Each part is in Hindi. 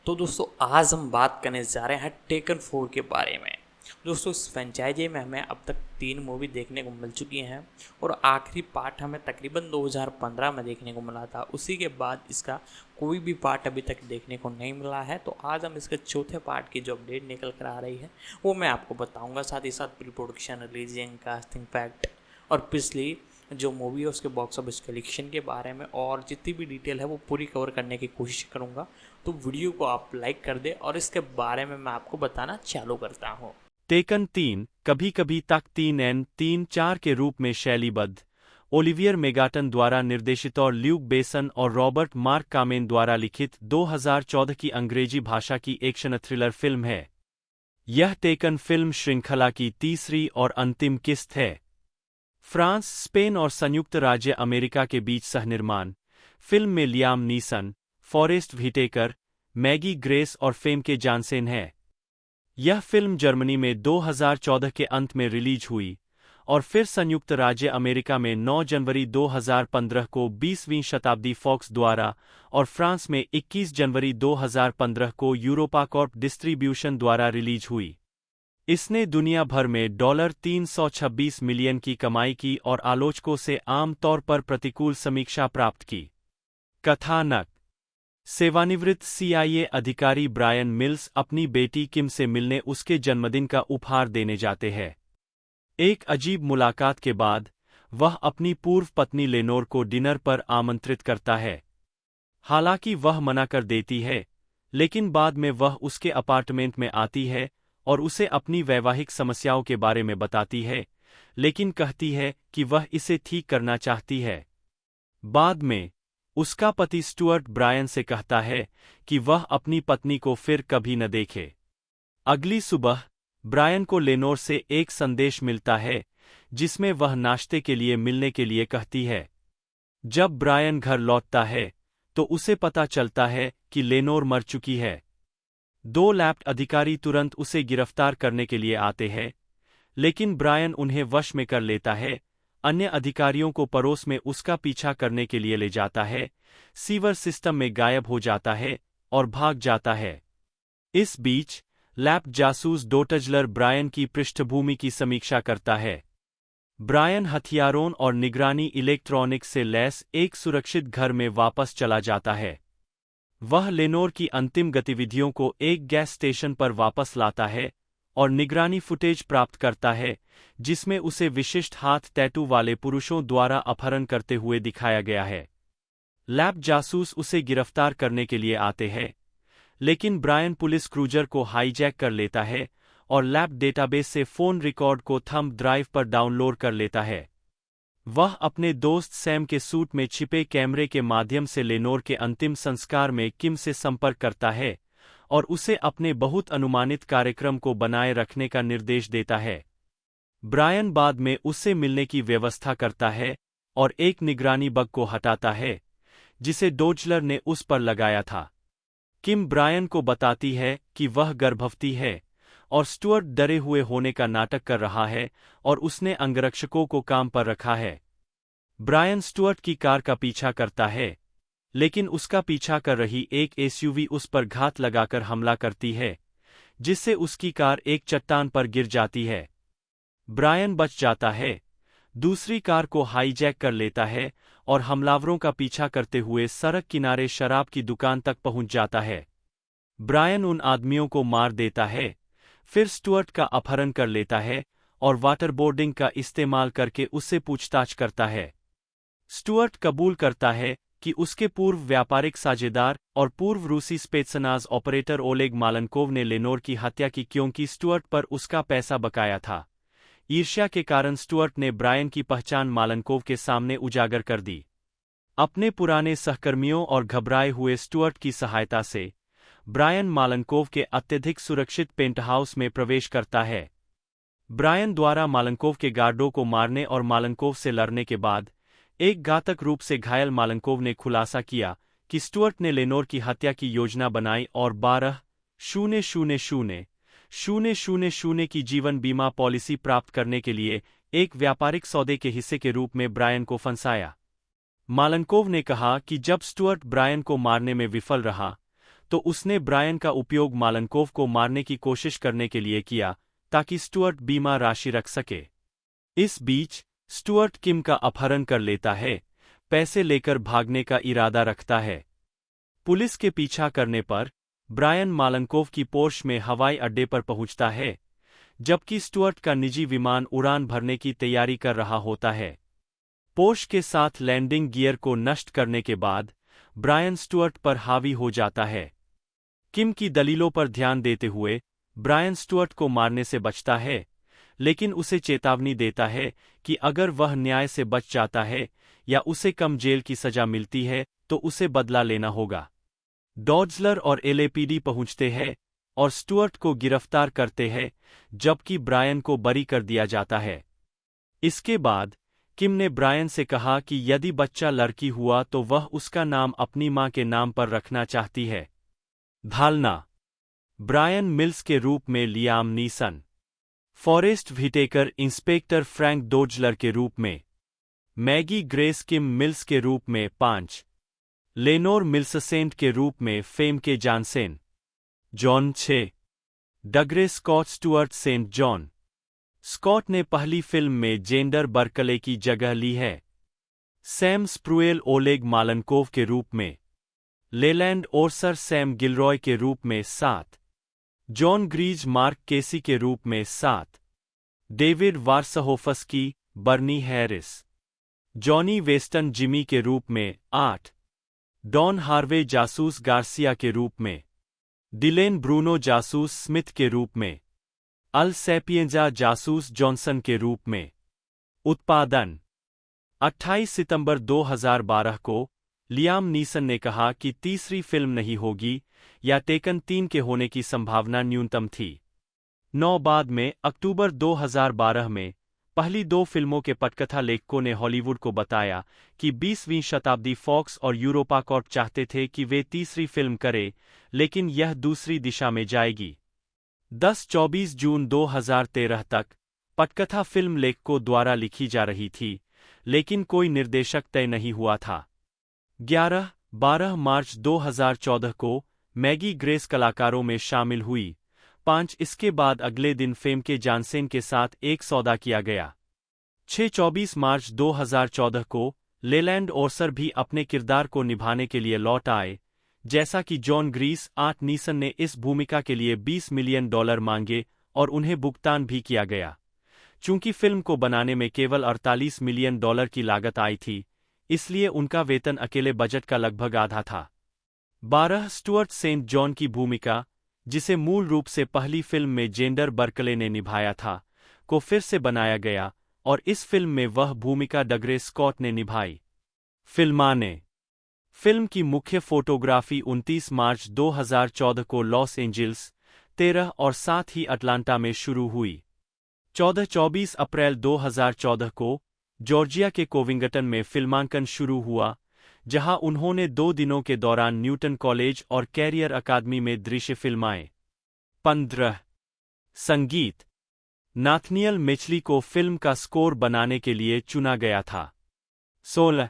तो दोस्तों आज हम बात करने जा रहे हैं टेकन 4 के बारे में। दोस्तों इस फ्रेंचाइजी में हमें अब तक 3 मूवी देखने को मिल चुकी हैं और आखिरी पार्ट हमें तकरीबन 2015 में देखने को मिला था। उसी के बाद इसका कोई भी पार्ट अभी तक देखने को नहीं मिला है। तो आज हम इसके चौथे पार्ट की जो अपडेट निकल कर आ रही है वो मैं आपको बताऊँगा, साथ ही साथ pre production, releasing, casting fact और पिछली जो मूवी है उसके बॉक्स ऑफिस कलेक्शन के बारे में और जितनी भी डिटेल है वो पूरी कवर करने की कोशिश करूँगा। तो वीडियो को आप लाइक कर दें और इसके बारे में मैं आपको बताना चालू करता हूँ। टेकन 3 कभी कभी तक 3N34 के रूप में शैलीबद्ध, ओलिवियर मेगाटन द्वारा निर्देशित और ल्यूक बेसन और रॉबर्ट मार्क कामेन द्वारा लिखित 2014 की अंग्रेजी भाषा की एक्शन थ्रिलर फिल्म है। यह टेकन फिल्म श्रृंखला की तीसरी और अंतिम किस्त है। फ्रांस, स्पेन और संयुक्त राज्य अमेरिका के बीच सहनिर्माण फिल्म में Liam Neeson, Forest Whittaker, Maggi grace और फेमके जानसेन है। यह फिल्म जर्मनी में 2014 के अंत में रिलीज हुई और फिर संयुक्त राज्य अमेरिका में 9 जनवरी 2015 को 20वीं शताब्दी फॉक्स द्वारा और फ्रांस में 21 जनवरी 2015 को यूरोपाकॉर्प डिस्ट्रीब्यूशन द्वारा रिलीज हुई। इसने दुनिया भर में $326 मिलियन की कमाई की और आलोचकों से आम तौर पर प्रतिकूल समीक्षा प्राप्त की। कथानक: सेवानिवृत्त CIA अधिकारी ब्रायन मिल्स अपनी बेटी किम से मिलने उसके जन्मदिन का उपहार देने जाते हैं। एक अजीब मुलाकात के बाद वह अपनी पूर्व पत्नी लेनोर को डिनर पर आमंत्रित करता है। हालांकि वह मना कर देती है, लेकिन बाद में वह उसके अपार्टमेंट में आती है और उसे अपनी वैवाहिक समस्याओं के बारे में बताती है, लेकिन कहती है कि वह इसे ठीक करना चाहती है। बाद में उसका पति स्टुअर्ट ब्रायन से कहता है कि वह अपनी पत्नी को फिर कभी न देखे। अगली सुबह ब्रायन को लेनोर से एक संदेश मिलता है जिसमें वह नाश्ते के लिए मिलने के लिए कहती है। जब ब्रायन घर लौटता है तो उसे पता चलता है कि लेनोर मर चुकी है। 2 लैप्ड अधिकारी तुरंत उसे गिरफ्तार करने के लिए आते हैं, लेकिन ब्रायन उन्हें वश में कर लेता है। अन्य अधिकारियों को पड़ोस में उसका पीछा करने के लिए ले जाता है, सीवर सिस्टम में गायब हो जाता है और भाग जाता है। इस बीच लैप्ड जासूस डोटजलर ब्रायन की पृष्ठभूमि की समीक्षा करता है। ब्रायन हथियारों और निगरानी इलेक्ट्रॉनिक्स से लैस एक सुरक्षित घर में वापस चला जाता है। वह लेनोर की अंतिम गतिविधियों को एक गैस स्टेशन पर वापस लाता है और निगरानी फुटेज प्राप्त करता है जिसमें उसे विशिष्ट हाथ टैटू वाले पुरुषों द्वारा अपहरण करते हुए दिखाया गया है। लैब जासूस उसे गिरफ्तार करने के लिए आते हैं, लेकिन ब्रायन पुलिस क्रूजर को हाईजैक कर लेता है और लैब डेटाबेस से फ़ोन रिकॉर्ड को थंब ड्राइव पर डाउनलोड कर लेता है। वह अपने दोस्त सैम के सूट में छिपे कैमरे के माध्यम से लेनोर के अंतिम संस्कार में किम से संपर्क करता है और उसे अपने बहुत अनुमानित कार्यक्रम को बनाए रखने का निर्देश देता है। ब्रायन बाद में उससे मिलने की व्यवस्था करता है और एक निगरानी बग को हटाता है जिसे डोजलर ने उस पर लगाया था। किम ब्रायन को बताती है कि वह गर्भवती है और स्टुअर्ट डरे हुए होने का नाटक कर रहा है और उसने अंगरक्षकों को काम पर रखा है। ब्रायन स्टुअर्ट की कार का पीछा करता है, लेकिन उसका पीछा कर रही एक SUV उस पर घात लगाकर हमला करती है, जिससे उसकी कार एक चट्टान पर गिर जाती है। ब्रायन बच जाता है, दूसरी कार को हाईजैक कर लेता है और हमलावरों का पीछा करते हुए सड़क किनारे शराब की दुकान तक पहुंच जाता है। ब्रायन उन आदमियों को मार देता है, फिर स्टुअर्ट का अपहरण कर लेता है और वाटरबोर्डिंग का इस्तेमाल करके उससे पूछताछ करता है। स्टुअर्ट कबूल करता है कि उसके पूर्व व्यापारिक साझेदार और पूर्व रूसी स्पेत्सनाज़ ऑपरेटर ओलेग मालनकोव ने लेनोर की हत्या की क्योंकि स्टुअर्ट पर उसका पैसा बकाया था। ईर्ष्या के कारण स्टुअर्ट ने ब्रायन की पहचान मालनकोव के सामने उजागर कर दी। अपने पुराने सहकर्मियों और घबराए हुए स्टुअर्ट की सहायता से ब्रायन मालनकोव के अत्यधिक सुरक्षित पेंटहाउस में प्रवेश करता है। ब्रायन द्वारा मालनकोव के गार्डों को मारने और मालनकोव से लड़ने के बाद एक घातक रूप से घायल मालनकोव ने खुलासा किया कि स्टुअर्ट ने लेनोर की हत्या की योजना बनाई और 12,000,000 की जीवन बीमा पॉलिसी प्राप्त करने के लिए एक व्यापारिक सौदे के हिस्से के रूप में ब्रायन को फंसाया। मालनकोव ने कहा कि जब स्टुअर्ट ब्रायन को मारने में विफल रहा तो उसने ब्रायन का उपयोग मालनकोव को मारने की कोशिश करने के लिए किया ताकि स्टुअर्ट बीमा राशि रख सके। इस बीच स्टुअर्ट किम का अपहरण कर लेता है, पैसे लेकर भागने का इरादा रखता है। पुलिस के पीछा करने पर ब्रायन मालनकोव की पोर्श में हवाई अड्डे पर पहुंचता है, जबकि स्टुअर्ट का निजी विमान उड़ान भरने की तैयारी कर रहा होता है। पोर्श के साथ लैंडिंग गियर को नष्ट करने के बाद ब्रायन स्टुअर्ट पर हावी हो जाता है। किम की दलीलों पर ध्यान देते हुए ब्रायन स्टुअर्ट को मारने से बचता है, लेकिन उसे चेतावनी देता है कि अगर वह न्याय से बच जाता है या उसे कम जेल की सजा मिलती है तो उसे बदला लेना होगा। डॉड्जलर और एलएपीडी पहुंचते हैं और स्टुअर्ट को गिरफ्तार करते हैं, जबकि ब्रायन को बरी कर दिया जाता है। इसके बाद किम ने ब्रायन से कहा कि यदि बच्चा लड़की हुआ तो वह उसका नाम अपनी मां के नाम पर रखना चाहती है। धालना: ब्रायन मिल्स के रूप में Liam Neeson, Forest Whitaker inspector Frank Dotzler के रूप में, मैगी ग्रेस किम मिल्स के रूप में 5, लेनोर मिल्ससेंट के रूप में Famke Janssen, John 6, Dougray Scott Stuart Saint John. Scott ने पहली फिल्म में जेंडर बर्कले की जगह ली है। सैम स्प्रूएल ओलेग मालनकोव के रूप में, लेलैंड ओर्सर सैम गिलरॉय के रूप में 7, जॉन ग्रीज मार्क केसी के रूप में 7, डेविड वार्सहोफस्की बर्नी हैरिस, जॉनी वेस्टन जिमी के रूप में 8, डॉन हार्वे जासूस गार्सिया के रूप में, डिलेन ब्रूनो जासूस स्मिथ के रूप में, अल सैपिएंजा जासूस जॉनसन के रूप में। उत्पादन: 28 सितंबर 2012 को लियाम नीसन ने कहा कि तीसरी फिल्म नहीं होगी या टेकन 3 के होने की संभावना न्यूनतम थी। 9 बाद में अक्टूबर 2012 में पहली 2 फिल्मों के पटकथा लेखकों ने हॉलीवुड को बताया कि 20वीं शताब्दी फॉक्स और यूरोपा कॉर्प चाहते थे कि वे तीसरी फिल्म करे, लेकिन यह दूसरी दिशा में जाएगी। 10-24 जून 2013 तक पटकथा फिल्म लेखकों द्वारा लिखी जा रही थी, लेकिन कोई निर्देशक तय नहीं हुआ था। 11-12 मार्च 2014 को मैगी ग्रेस कलाकारों में शामिल हुई। 5 इसके बाद अगले दिन फेम के जानसेन के साथ एक सौदा किया गया। 6-24 मार्च 2014 को लेलैंड ओर्सर भी अपने किरदार को निभाने के लिए लौट आए, जैसा कि जॉन ग्रीस। 8 नीसन ने इस भूमिका के लिए $20 मिलियन मांगे और उन्हें भुगतान भी किया गया। चूंकि फिल्म को बनाने में केवल $48 मिलियन की लागत आई थी, इसलिए उनका वेतन अकेले बजट का लगभग आधा था। 12 स्टुअर्ट सेंट जॉन की भूमिका, जिसे मूल रूप से पहली फिल्म में जेंडर बर्कले ने निभाया था, को फिर से बनाया गया और इस फिल्म में वह भूमिका डगरे स्कॉट ने निभाई। फिल्माने: फिल्म की मुख्य फोटोग्राफी 29 मार्च 2014 को लॉस एंजिल्स, 13 और साथ ही अटलांटा में शुरू हुई। 14-24 अप्रैल 2014 को जॉर्जिया के कोविंगटन में फिल्मांकन शुरू हुआ, जहां उन्होंने 2 दिनों के दौरान न्यूटन कॉलेज और कैरियर अकादमी में दृश्य फिल्माए। 15 संगीत: नाथनियल मिचली को फिल्म का स्कोर बनाने के लिए चुना गया था। 16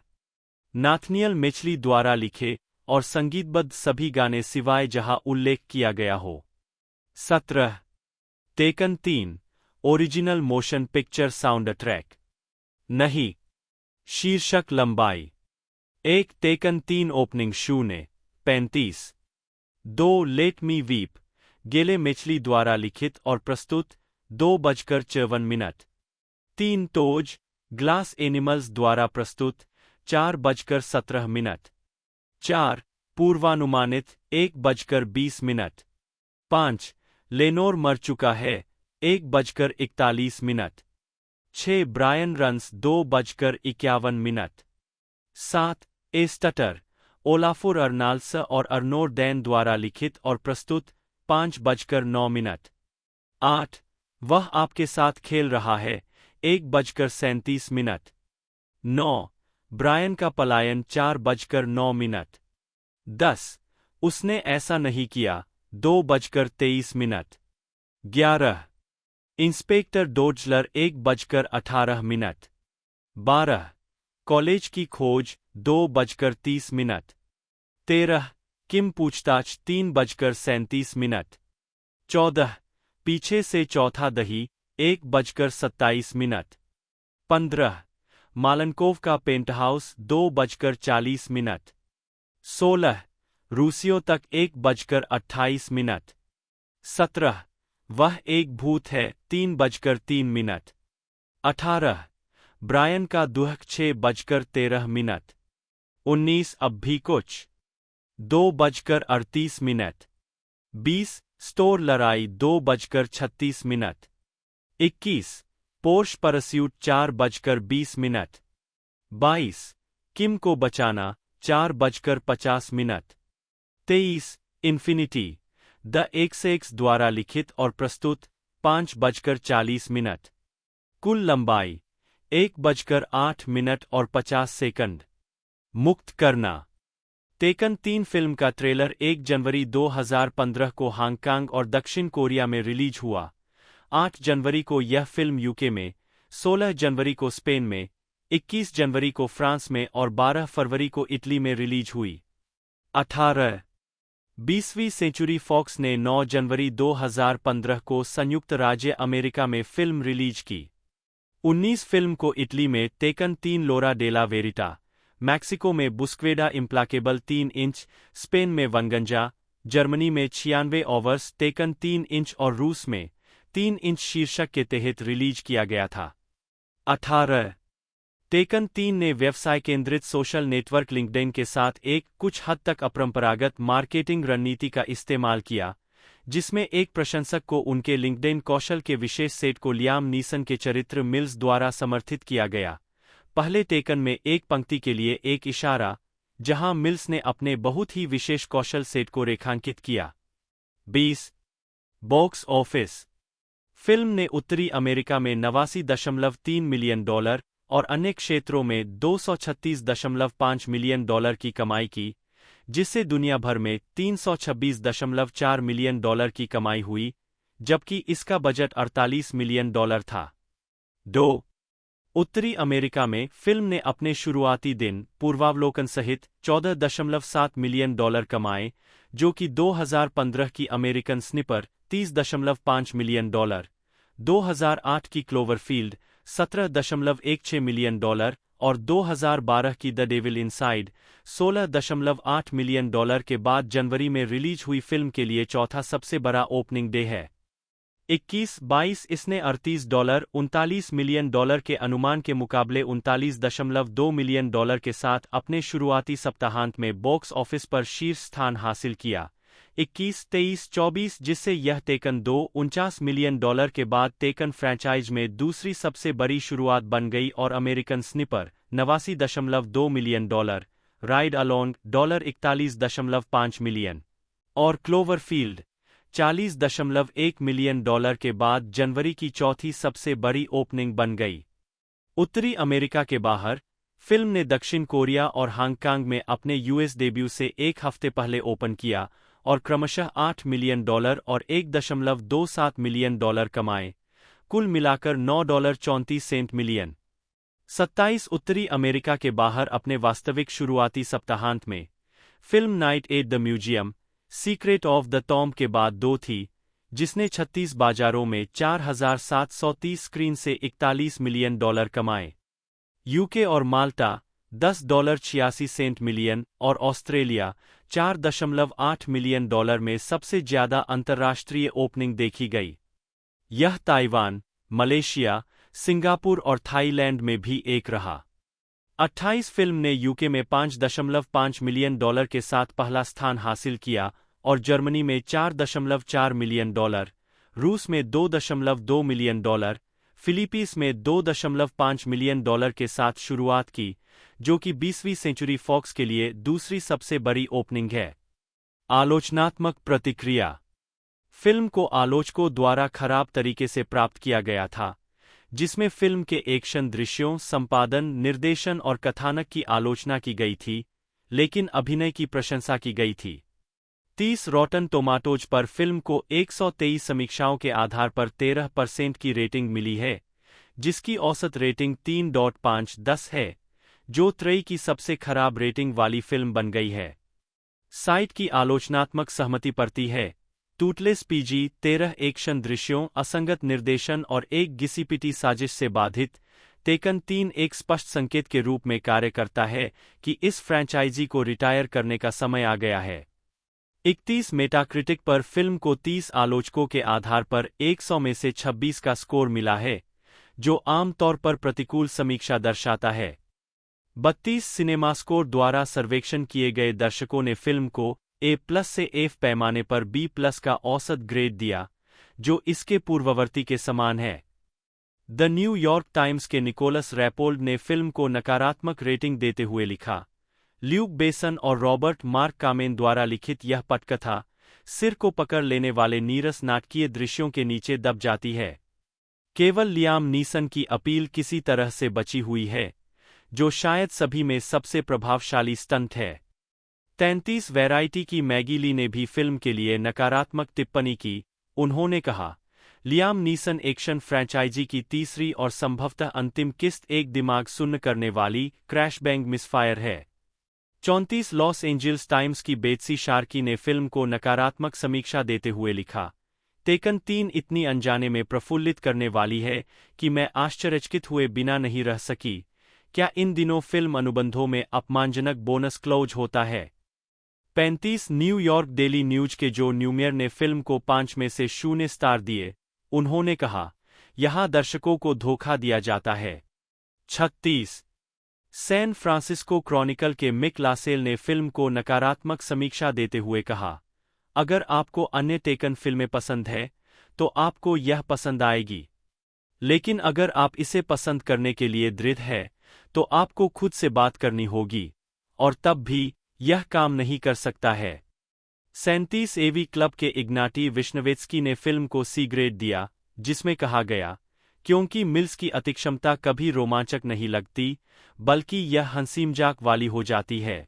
नाथनियल मिचली द्वारा लिखे और संगीतबद्ध सभी गाने सिवाय जहां उल्लेख किया गया हो। 17 taken 3 original motion picture sound track नहीं। शीर्षक लंबाई: 1 टेकन 3 ओपनिंग शून्य 35। 2 लेट मी वीप गेले मिचली द्वारा लिखित और प्रस्तुत 2:54। 3 टोज ग्लास एनिमल्स द्वारा प्रस्तुत 4:17। 4 पूर्वानुमानित 1:20। 5 लेनोर मर चुका है 1:41। 6 ब्रायन रन्स 2:51। 7 ए स्टटर ओलाफुर अर्नाल्स और अर्नोर डैन द्वारा लिखित और प्रस्तुत 5:09। 8 वह आपके साथ खेल रहा है 1:37। 9 ब्रायन का पलायन 4:09। 10 उसने ऐसा नहीं किया 2:23। 11 इंस्पेक्टर डोजलर 1:18। 12 कॉलेज की खोज 2:30। 13 किम पूछताछ 3:37। 14 पीछे से चौथा दही 1:27। 15 मालनकोव का पेंटहाउस 2:40। 16 रूसियों तक 1:28। 17 वह एक भूत है 3:03। 18 ब्रायन का दुख 6:13। 19 अब भी कुछ 2:38। 20 स्टोर लड़ाई 2:36। 21 पोर्श परस्यूट 4:20। 22 किम को बचाना 4:50। 23 इन्फिनिटी द एक्स द्वारा लिखित और प्रस्तुत 5:40। कुल लंबाई 1:08 और 50। मुक्त करना। टेकन 3 फिल्म का ट्रेलर 1 जनवरी 2015 को हांगकांग और दक्षिण कोरिया में रिलीज हुआ। 8 जनवरी को यह फिल्म यूके में, 16 जनवरी को स्पेन में, 21 जनवरी को फ्रांस में और 12 फरवरी को इटली में रिलीज हुई। 20वीं सेंचुरी फॉक्स ने 9 जनवरी 2015 को संयुक्त राज्य अमेरिका में फिल्म रिलीज की। 19 फिल्म को इटली में टेकन 3 लोरा डेला वेरिटा, मैक्सिको में बुस्क्वेडा इम्प्लाकेबल 3 इंच, स्पेन में वनगंजा, जर्मनी में 96 ओवर्स टेकन 3 इंच और रूस में 3 इंच शीर्षक के तहत रिलीज किया गया था। 18 टेकन 3 ने व्यवसाय केंद्रित सोशल नेटवर्क लिंक्डइन के साथ एक कुछ हद तक अपरंपरागत मार्केटिंग रणनीति का इस्तेमाल किया, जिसमें एक प्रशंसक को उनके लिंक्डइन कौशल के विशेष सेट को लियाम नीसन के चरित्र मिल्स द्वारा समर्थित किया गया। पहले टेकन में एक पंक्ति के लिए एक इशारा, जहां मिल्स ने अपने बहुत ही विशेष कौशल सेट को रेखांकित किया। 20 बॉक्स ऑफिस फिल्म ने उत्तरी अमेरिका में $89.3 मिलियन और अन्य क्षेत्रों में $236.5 मिलियन की कमाई की, जिससे दुनिया भर में $326.4 मिलियन की कमाई हुई, जबकि इसका बजट $48 मिलियन था। 2 उत्तरी अमेरिका में फिल्म ने अपने शुरुआती दिन पूर्वावलोकन सहित $14.7 मिलियन कमाए, जो कि 2015 की अमेरिकन स्निपर $30.5 मिलियन, 2008 की क्लोवरफील्ड $17.16 मिलियन और 2012 की द डेविल इनसाइड $16.8 मिलियन के बाद जनवरी में रिलीज हुई फिल्म के लिए चौथा सबसे बड़ा ओपनिंग डे है। 21-22 इसने $38.39 मिलियन के अनुमान के मुकाबले $39.2 मिलियन के साथ अपने शुरुआती सप्ताहांत में बॉक्स ऑफिस पर शीर्ष स्थान हासिल किया। 21-23-24 जिससे यह टेकन 2 $49 मिलियन के बाद टेकन फ्रैंचाइज में दूसरी सबसे बड़ी शुरुआत बन गई और American sniper $89.2 million, ride along $41.5 million और क्लोवरफील्ड $40.1 मिलियन के बाद जनवरी की चौथी सबसे बड़ी ओपनिंग बन गई। उत्तरी अमेरिका के बाहर फिल्म ने दक्षिण कोरिया और हांगकांग में अपने यूएस डेब्यू से एक हफ्ते पहले ओपन किया और क्रमशः $8 मिलियन और $1.27 मिलियन कमाए, कुल मिलाकर $9.34 मिलियन। 27 उत्तरी अमेरिका के बाहर अपने वास्तविक शुरुआती सप्ताहांत में film night at the museum secret of the tomb के बाद 2 थी, जिसने 36 बाजारों में 4,730 स्क्रीन से $41 मिलियन कमाए। यूके और माल्टा $10.86 मिलियन और ऑस्ट्रेलिया $4.8 मिलियन में सबसे ज्यादा अंतर्राष्ट्रीय ओपनिंग देखी गई। यह ताइवान, मलेशिया, सिंगापुर और थाईलैंड में भी एक रहा। 28 फिल्म ने यूके में $5.5 मिलियन के साथ पहला स्थान हासिल किया और जर्मनी में $4.4 मिलियन, रूस में $2.2 मिलियन, फिलीपींस में $2.5 मिलियन के साथ शुरुआत की, जो कि 20वीं सेंचुरी फॉक्स के लिए दूसरी सबसे बड़ी ओपनिंग है। आलोचनात्मक प्रतिक्रिया फिल्म को आलोचकों द्वारा खराब तरीके से प्राप्त किया गया था, जिसमें फिल्म के एक्शन दृश्यों, संपादन, निर्देशन और कथानक की आलोचना की गई थी, लेकिन अभिनय की प्रशंसा की गई थी। 30 रॉटन टोमाटोज पर फिल्म को 123 समीक्षाओं के आधार पर 13% की रेटिंग मिली है, जिसकी औसत रेटिंग 3.5/10 है, जो त्रयी की सबसे खराब रेटिंग वाली फिल्म बन गई है। साइट की आलोचनात्मक सहमति पड़ती है। टूटलेस PG-13 एक्शन दृश्यों, असंगत निर्देशन और एक घिसी-पिटी साजिश से बाधित, टेकन 3 एक स्पष्ट संकेत के रूप में कार्य करता है कि इस फ्रैंचाइजी को रिटायर करने का समय आ गया है। 31 मेटाक्रिटिक पर फिल्म को 30 आलोचकों के आधार पर 100 में से 26 का स्कोर मिला है, जो आम तौर पर प्रतिकूल समीक्षा दर्शाता है। 32 सिनेमास्कोर द्वारा सर्वेक्षण किए गए दर्शकों ने फिल्म को A+ से F पैमाने पर B+ का औसत ग्रेड दिया, जो इसके पूर्ववर्ती के समान है। द न्यूयॉर्क टाइम्स के निकोलस रैपोल्ड ने फिल्म को नकारात्मक रेटिंग देते हुए लिखा, ल्यूक बेसन और रॉबर्ट मार्क कामेन द्वारा लिखित यह पटकथा सिर को पकड़ लेने वाले नीरस नाटकीय दृश्यों के नीचे दब जाती है। केवल लियाम नीसन की अपील किसी तरह से बची हुई है, जो शायद सभी में सबसे प्रभावशाली स्टंट है। 33 वैरायटी की मैगी ली ने भी फिल्म के लिए नकारात्मक टिप्पणी की। उन्होंने कहा, लियाम नीसन एक्शन फ्रैंचाइजी की तीसरी और संभवतः अंतिम किस्त एक दिमाग सुन्न करने वाली क्रैश बैंग मिसफायर है। 34 लॉस एंजिल्स टाइम्स की बेत्सी शार्की ने फिल्म को नकारात्मक समीक्षा देते हुए लिखा, टेकन 3 इतनी अनजाने में प्रफुल्लित करने वाली है कि मैं आश्चर्यचकित हुए बिना नहीं रह सकी। क्या इन दिनों फिल्म अनुबंधों में अपमानजनक बोनस क्लौज होता है? 35 न्यूयॉर्क डेली न्यूज के जो न्यूमेयर ने फिल्म को 5 में से 0 स्टार दिए। उन्होंने कहा, यहां दर्शकों को धोखा दिया जाता है। 36 सैन फ्रांसिस्को क्रॉनिकल के मिक लासेल ने फिल्म को नकारात्मक समीक्षा देते हुए कहा, अगर आपको अन्य टेकन फिल्में पसंद है, तो आपको यह पसंद आएगी। लेकिन अगर आप इसे पसंद करने के लिए दृढ़ है, तो आपको खुद से बात करनी होगी, और तब भी यह काम नहीं कर सकता है। 37 AV क्लब के इग्नाटी विश्नवेत्स्की ने फिल्म को C ग्रेड दिया, जिसमें कहा गया, क्योंकि मिल्स की अतिक्षमता कभी रोमांचक नहीं लगती, बल्कि यह हंसीमजाक वाली हो जाती है।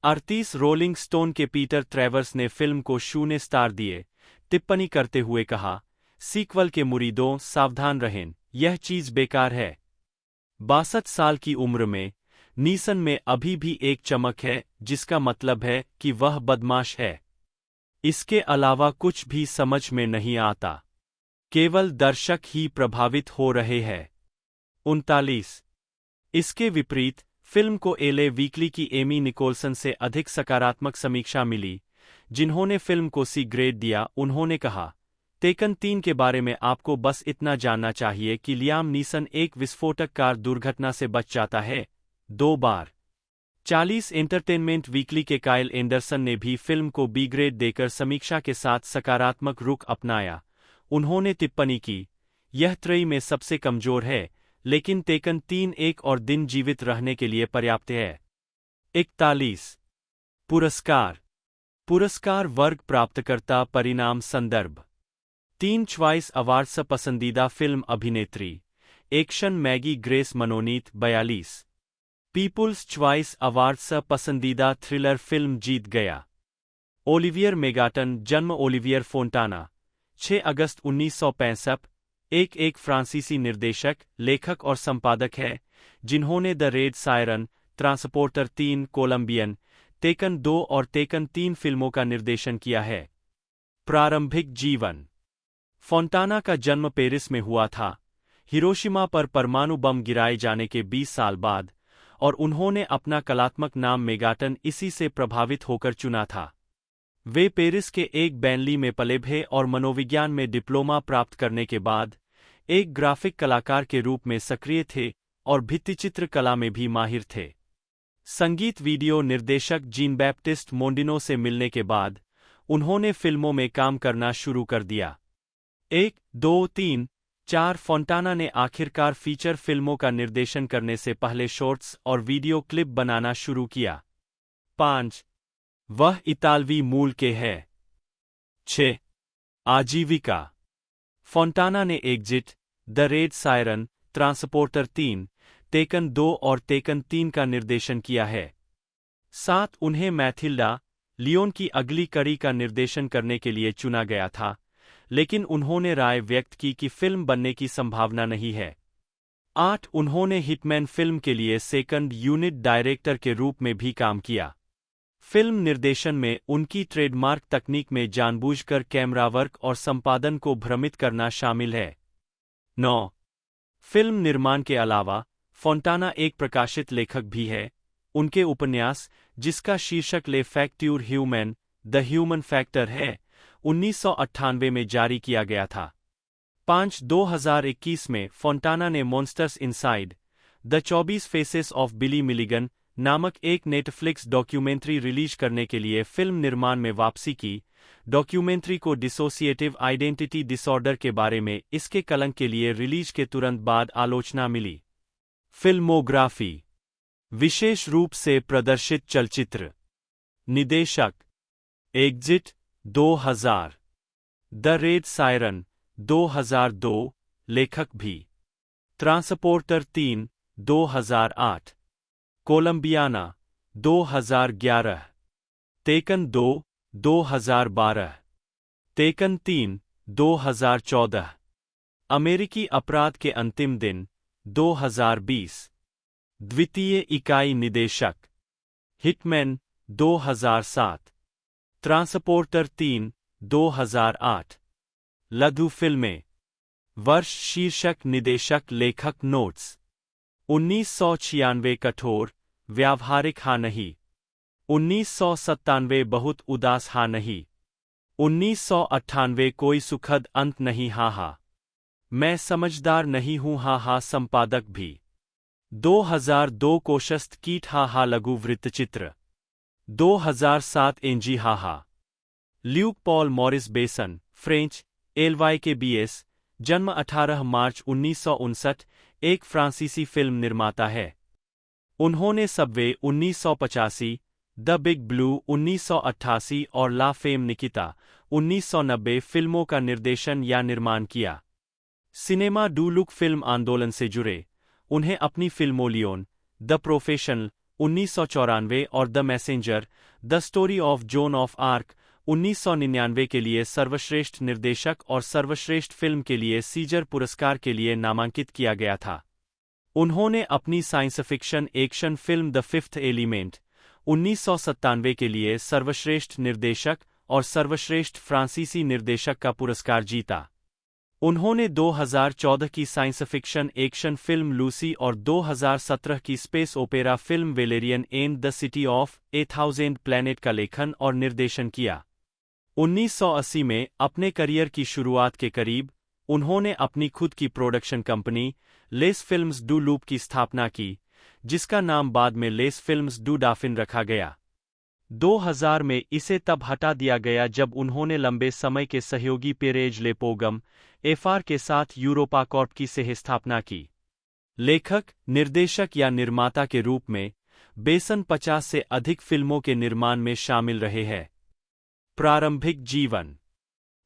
38 रोलिंग स्टोन के पीटर ट्रेवर्स ने फिल्म को 0 स्टार दिए, टिप्पणी करते हुए कहा, सीक्वल के मुरीदों सावधान रहें, यह चीज बेकार है। 62 साल की उम्र में नीसन में अभी भी एक चमक है, जिसका मतलब है कि वह बदमाश है। इसके अलावा कुछ भी समझ में नहीं आता, केवल दर्शक ही प्रभावित हो रहे हैं। 39 इसके विपरीत फिल्म को LA वीकली की एमी निकोलसन से अधिक सकारात्मक समीक्षा मिली, जिन्होंने फिल्म को C ग्रेड दिया। उन्होंने कहा, टेकन 3 के बारे में आपको बस इतना जानना चाहिए कि लियाम नीसन एक विस्फोटक कार दुर्घटना से बच जाता है 2 बार। 40 एंटरटेनमेंट वीकली के काइल एंडरसन ने भी फिल्म को B ग्रेड देकर समीक्षा के साथ सकारात्मक रुख अपनाया। उन्होंने टिप्पणी की, यह त्रयी में सबसे कमजोर है, लेकिन टेकन 3 एक और दिन जीवित रहने के लिए पर्याप्त है। 41 पुरस्कार वर्ग प्राप्तकर्ता परिणाम संदर्भ 3 च्वाइस अवार्ड्स पसंदीदा फिल्म अभिनेत्री एक्शन मैगी ग्रेस मनोनीत 42 पीपुल्स च्वाइस अवार्ड्स पसंदीदा थ्रिलर फिल्म जीत गया। ओलिवियर मेगाटन जन्म ओलिवियर फोंटाना 6 अगस्त 1965 एक फ्रांसीसी निर्देशक, लेखक और संपादक है, जिन्होंने the red siren, transporter 3, Colombiana, taken 2 और टेकन 3 फिल्मों का निर्देशन किया है। प्रारंभिक जीवन फोंटाना का जन्म पेरिस में हुआ था, हिरोशिमा पर परमाणु बम गिराए जाने के 20 साल बाद, और उन्होंने अपना कलात्मक नाम मेगाटन इसी से प्रभावित होकर चुना था। वे पेरिस के एक बैनली में पले भे और मनोविज्ञान में डिप्लोमा प्राप्त करने के बाद एक ग्राफिक कलाकार के रूप में सक्रिय थे और भित्तिचित्र कला में भी माहिर थे। संगीत वीडियो निर्देशक जीन बैप्टिस्ट मोंडिनो से मिलने के बाद उन्होंने फिल्मों में काम करना शुरू कर दिया। 1, 2, 3, 4 फोंटाना ने आखिरकार फीचर फिल्मों का निर्देशन करने से पहले शॉर्ट्स और वीडियो क्लिप बनाना शुरू किया। 5 वह इतालवी मूल के है। 6 आजीविका फोंटाना ने exit, the red siren, transporter 3, taken 2 और टेकन 3 का निर्देशन किया है। 7 उन्हें मैथिल्डा, लियोन की अगली कड़ी का निर्देशन करने के लिए चुना गया था, लेकिन उन्होंने राय व्यक्त की कि फिल्म बनने की संभावना नहीं है। 8 उन्होंने हिटमैन फिल्म के लिए सेकंड यूनिट डायरेक्टर के रूप में भी काम किया। फिल्म निर्देशन में उनकी ट्रेडमार्क तकनीक में जानबूझकर कैमरा वर्क और संपादन को भ्रमित करना शामिल है। 9. फिल्म निर्माण के अलावा फोंटाना एक प्रकाशित लेखक भी है। उनके उपन्यास, जिसका शीर्षक ले फैक्ट्यूर ह्यूमन द ह्यूमन फैक्टर है, 1998 में जारी किया गया था। 5. 2021 में फोंटाना ने monsters inside the 24 faces of Billy Milligan नामक एक नेटफ्लिक्स डॉक्यूमेंट्री रिलीज करने के लिए फिल्म निर्माण में वापसी की। डॉक्यूमेंट्री को डिसोसिएटिव आइडेंटिटी डिसऑर्डर के बारे में इसके कलंक के लिए रिलीज के तुरंत बाद आलोचना मिली। फिल्मोग्राफी, विशेष रूप से प्रदर्शित चलचित्र। निदेशक, एग्जिट 2000, द रेड सायरन 2002, लेखक भी। ट्रांसपोर्टर 3 2008, कोलंबियाना 2011, टेकन 2 2012, टेकन 3 2014, अमेरिकी अपराध के अंतिम दिन 2020, द्वितीय इकाई निदेशक, हिटमैन 2007, ट्रांसपोर्टर 3 2008, लघु फिल्में। वर्ष, शीर्षक, निदेशक, लेखक, नोट्स। 1996 कठोर, व्यावहारिक हाँ नहीं। 1997 बहुत उदास हाँ नहीं। 1998 कोई सुखद अंत नहीं हाँ हाँ। मैं समझदार नहीं हूँ हाँ हाँ, संपादक भी। 2002 कोशस्त कीट हाँ हाँ, लघु वृत्तचित्र। 2007 एनजी हाँ हाँ। ल्यूक पॉल मॉरिस बेसन, फ्रेंच, LYKBS, जन्म 18 मार्च 1959, एक फ्रांसीसी फिल्म निर्माता है। उन्होंने सबवे 1985, द बिग ब्लू 1988 और ला फेम निकिता 1990 फिल्मों का निर्देशन या निर्माण किया। सिनेमा डू लुक फिल्म आंदोलन से जुड़े उन्हें अपनी फिल्मों लियोन, द प्रोफेशनल 1994 और the messenger, the story of Joan of Arc 1999 के लिए सर्वश्रेष्ठ निर्देशक और सर्वश्रेष्ठ फिल्म के लिए सीजर पुरस्कार के लिए नामांकित किया गया था। उन्होंने अपनी science fiction action film the fifth element 1997 के लिए सर्वश्रेष्ठ निर्देशक और सर्वश्रेष्ठ फ्रांसीसी निर्देशक का पुरस्कार जीता। उन्होंने 2014 की science fiction action film Lucy और 2017 की space opera film Valerian and the city of 1000 planet का लेखन और निर्देशन किया। 1980 में अपने करियर की शुरुआत के करीब, उन्होंने अपनी खुद की production company less films do loop की स्थापना की, जिसका नाम बाद में लेस फिल्म्स डू डाफिन रखा गया। 2000 में इसे तब हटा दिया गया जब उन्होंने लंबे समय के सहयोगी पेरेज लेपोगम एफआर के साथ यूरोपा कॉर्प की सह स्थापना की। लेखक, निर्देशक या निर्माता के रूप में बेसन 50 से अधिक फिल्मों के निर्माण में शामिल रहे हैं। प्रारंभिक जीवन।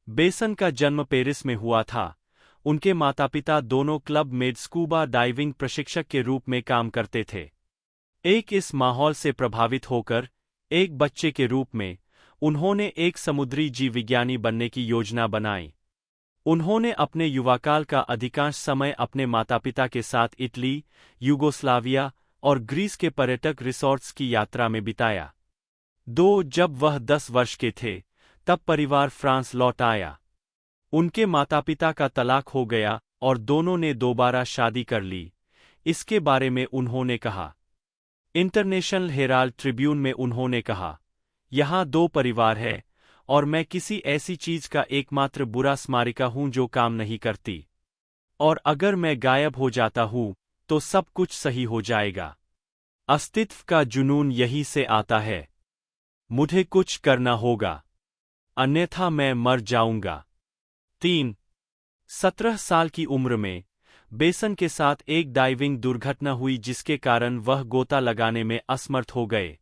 बेसन का जन्म पेरिस में हुआ था। उनके माता-पिता दोनों क्लब में स्कूबा डाइविंग प्रशिक्षक के रूप में काम करते थे। इस माहौल से प्रभावित होकर एक बच्चे के रूप में उन्होंने एक समुद्री जीव विज्ञानी बनने की योजना बनाई। उन्होंने अपने युवाकाल का अधिकांश समय अपने माता-पिता के साथ इटली, यूगोस्लाविया और ग्रीस के पर्यटक रिसॉर्ट्स की यात्रा में बिताया। जब वह 10 वर्ष के थे, तब परिवार फ्रांस लौट आया। उनके माता-पिता का तलाक हो गया और दोनों ने दोबारा शादी कर ली। इसके बारे में उन्होंने कहा। इंटरनेशनल हेराल्ड ट्रिब्यून में उन्होंने कहा, यहाँ 2 परिवार है और मैं किसी ऐसी चीज का एकमात्र बुरा स्मारिका हूं जो काम नहीं करती। और अगर मैं गायब हो जाता हूं, तो सब कुछ सही हो जाएगा। अस्तित्व का जुनून यही से आता है। मुझे कुछ करना होगा, अन्यथा मैं मर जाऊंगा। 3. 17 साल की उम्र में बेसन के साथ एक डाइविंग दुर्घटना हुई जिसके कारण वह गोता लगाने में असमर्थ हो गए।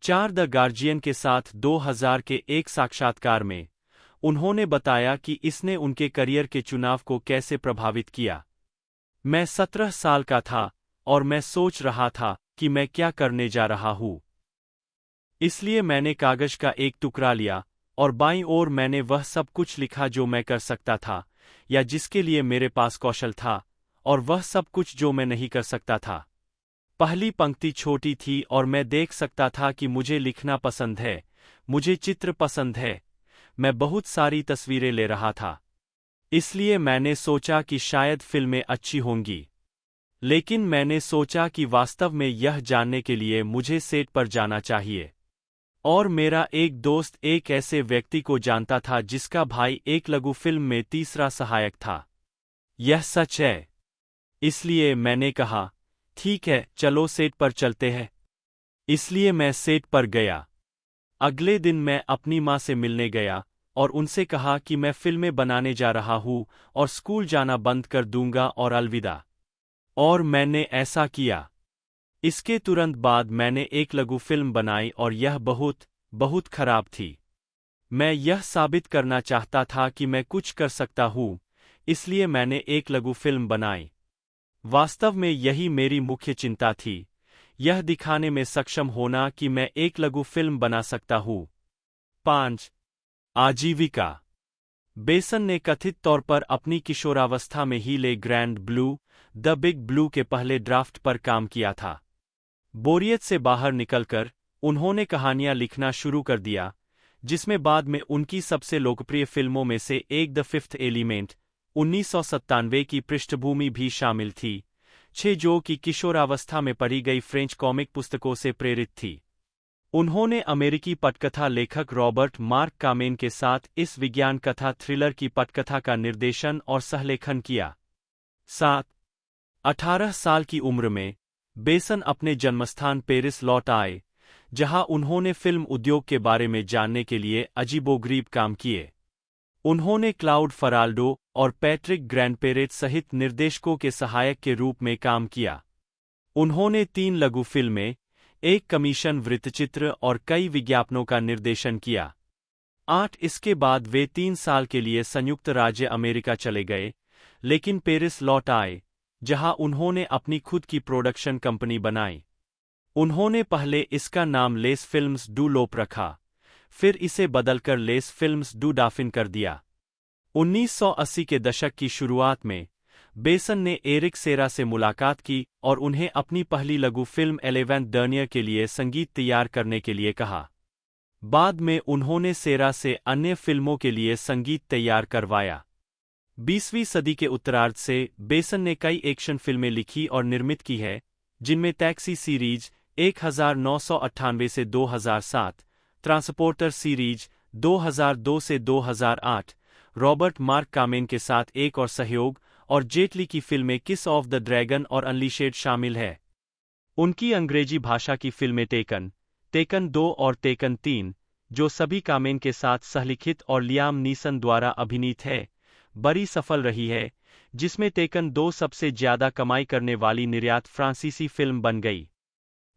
4. द गार्जियन के साथ 2000 के एक साक्षात्कार में उन्होंने बताया कि इसने उनके करियर के चुनाव को कैसे प्रभावित किया। मैं 17 साल का था और मैं सोच रहा था कि मैं क्या करने जा रहा हूं। इसलिए मैंने कागज का एक टुकड़ा लिया और बाईं ओर मैंने वह सब कुछ लिखा जो मैं कर सकता था या जिसके लिए मेरे पास कौशल था, और वह सब कुछ जो मैं नहीं कर सकता था। पहली पंक्ति छोटी थी और मैं देख सकता था कि मुझे लिखना पसंद है, मुझे चित्र पसंद है, मैं बहुत सारी तस्वीरें ले रहा था। इसलिए मैंने सोचा कि शायद फिल्में अच्छी होंगी। लेकिन मैंने सोचा कि वास्तव में यह जानने के लिए मुझे सेट पर जाना चाहिए। और मेरा एक दोस्त एक ऐसे व्यक्ति को जानता था जिसका भाई एक लघु फिल्म में तीसरा सहायक था। यह सच है। इसलिए मैंने कहा, ठीक है, चलो सेट पर चलते हैं। इसलिए मैं सेट पर गया। अगले दिन मैं अपनी माँ से मिलने गया और उनसे कहा कि मैं फिल्में बनाने जा रहा हूँ और स्कूल जाना बंद कर दूंगा और अलविदा। और मैंने ऐसा किया। इसके तुरंत बाद मैंने एक लघु फिल्म बनाई और यह बहुत, बहुत खराब थी। मैं यह साबित करना चाहता था कि मैं कुछ कर सकता हूँ, इसलिए मैंने एक लघु फिल्म बनाई। वास्तव में यही मेरी मुख्य चिंता थी, यह दिखाने में सक्षम होना कि मैं एक लघु फिल्म बना सकता हूँ। 5. आजीविका। बेसन ने कथित तौर पर अपनी किशोरावस्था में ही ले grand blue, the big blue के पहले ड्राफ्ट पर काम किया था। बोरियत से बाहर निकलकर उन्होंने कहानियां लिखना शुरू कर दिया, जिसमें बाद में उनकी सबसे लोकप्रिय फिल्मों में से एक द फिफ्थ एलिमेंट 1997 की पृष्ठभूमि भी शामिल थी, जो कि किशोरावस्था में पढ़ी गई फ्रेंच कॉमिक पुस्तकों से प्रेरित थी। उन्होंने अमेरिकी पटकथा लेखक रॉबर्ट मार्क कामेन के साथ इस विज्ञान कथा थ्रिलर की पटकथा का निर्देशन और सहलेखन किया। 7. 18 साल की उम्र में बेसन अपने जन्मस्थान पेरिस लौट आए, जहां उन्होंने फिल्म उद्योग के बारे में जानने के लिए अजीबोगरीब काम किए। उन्होंने क्लाउड फराल्डो और पैट्रिक ग्रैंडपेरेट सहित निर्देशकों के सहायक के रूप में काम किया। उन्होंने 3 लघु फिल्में, एक कमीशन वृत्तचित्र और कई विज्ञापनों का निर्देशन किया। 8. इसके बाद वे 3 साल के लिए संयुक्त राज्य अमेरिका चले गए, लेकिन पेरिस लौट आए, जहां उन्होंने अपनी खुद की प्रोडक्शन कंपनी बनाई। उन्होंने पहले इसका नाम लेस फिल्म्स डू लोप रखा, फिर इसे बदलकर लेस फिल्म्स डू डाफिन कर दिया। 1980 के दशक की शुरुआत में बेसन ने एरिक सेरा से मुलाकात की और उन्हें अपनी पहली लघु फिल्म 11th डर्नियर के लिए संगीत तैयार करने के लिए कहा। बाद में उन्होंने सेरा से अन्य फिल्मों के लिए संगीत तैयार करवाया। 20वीं सदी के उत्तरार्ध से बेसन ने कई एक्शन फिल्में लिखी और निर्मित की है, जिनमें टैक्सी सीरीज 1998 से 2007, ट्रांसपोर्टर सीरीज 2002 से 2008, रॉबर्ट मार्क कामेन के साथ एक और सहयोग, और जेटली की फिल्में किस ऑफ द ड्रैगन और अनलीशेड शामिल है। उनकी अंग्रेजी भाषा की फिल्में टेकन, टेकन 2 और टेकन 3, जो सभी कामेन के साथ सहलिखित और लियाम नीसन द्वारा अभिनीत है, बड़ी सफल रही है, जिसमें टेकन 2 सबसे ज्यादा कमाई करने वाली निर्यात फ्रांसीसी फिल्म बन गई।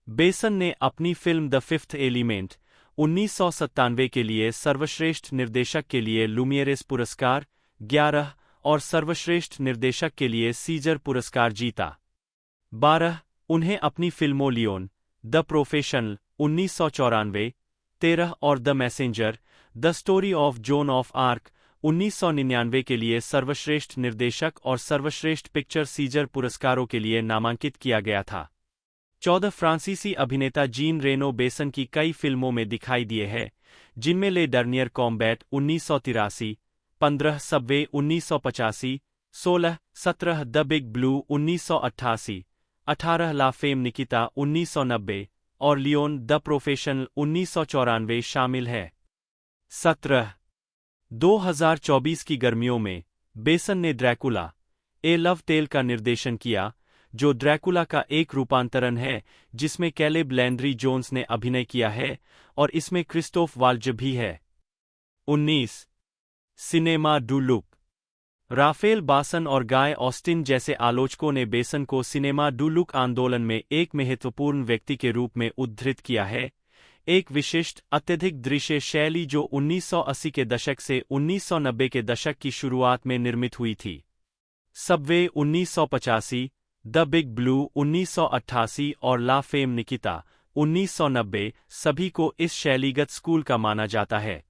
बेसन ने अपनी फिल्म द फिफ्थ एलिमेंट 1997 के लिए सर्वश्रेष्ठ निर्देशक के लिए लुमियरेस पुरस्कार 11 और सर्वश्रेष्ठ निर्देशक के लिए सीजर पुरस्कार जीता। 12. उन्हें अपनी फिल्मों लियोन, द प्रोफेशनल 1994, 13 और the messenger, the story of Joan of Arc 1999 के लिए सर्वश्रेष्ठ निर्देशक और सर्वश्रेष्ठ पिक्चर सीजर पुरस्कारों के लिए नामांकित किया गया था। 14. फ्रांसीसी अभिनेता जीन रेनो बेसन की कई फिल्मों में दिखाई दिए हैं, जिनमें Le Dernier Combat 1983, 15 Subway 1985, 16, 17 the big blue 1988, 18 La Femme Nikita 1990 और लियोन द प्रोफेशनल 1994 शामिल है। 17. 2024 की गर्मियों में बेसन ने ड्रैकुला, ए लव टेल का निर्देशन किया, जो ड्रैकुला का एक रूपांतरण है जिसमें कैलेब लैंड्री जोन्स ने अभिनय किया है और इसमें क्रिस्टोफ वाल्ज भी है। 19. Cinema do look. राफेल बासन और गाय ऑस्टिन जैसे आलोचकों ने बेसन को सिनेमा डू लुक आंदोलन में एक महत्वपूर्ण व्यक्ति के रूप में उद्धृत किया है, एक विशिष्ट अत्यधिक दृश्य शैली जो 1980 के दशक से 1990 के दशक की शुरुआत में निर्मित हुई थी। सबवे 1985, द बिग ब्लू 1988 और ला फेम निकिता 1990 सभी को इस शैलीगत स्कूल का माना जाता है।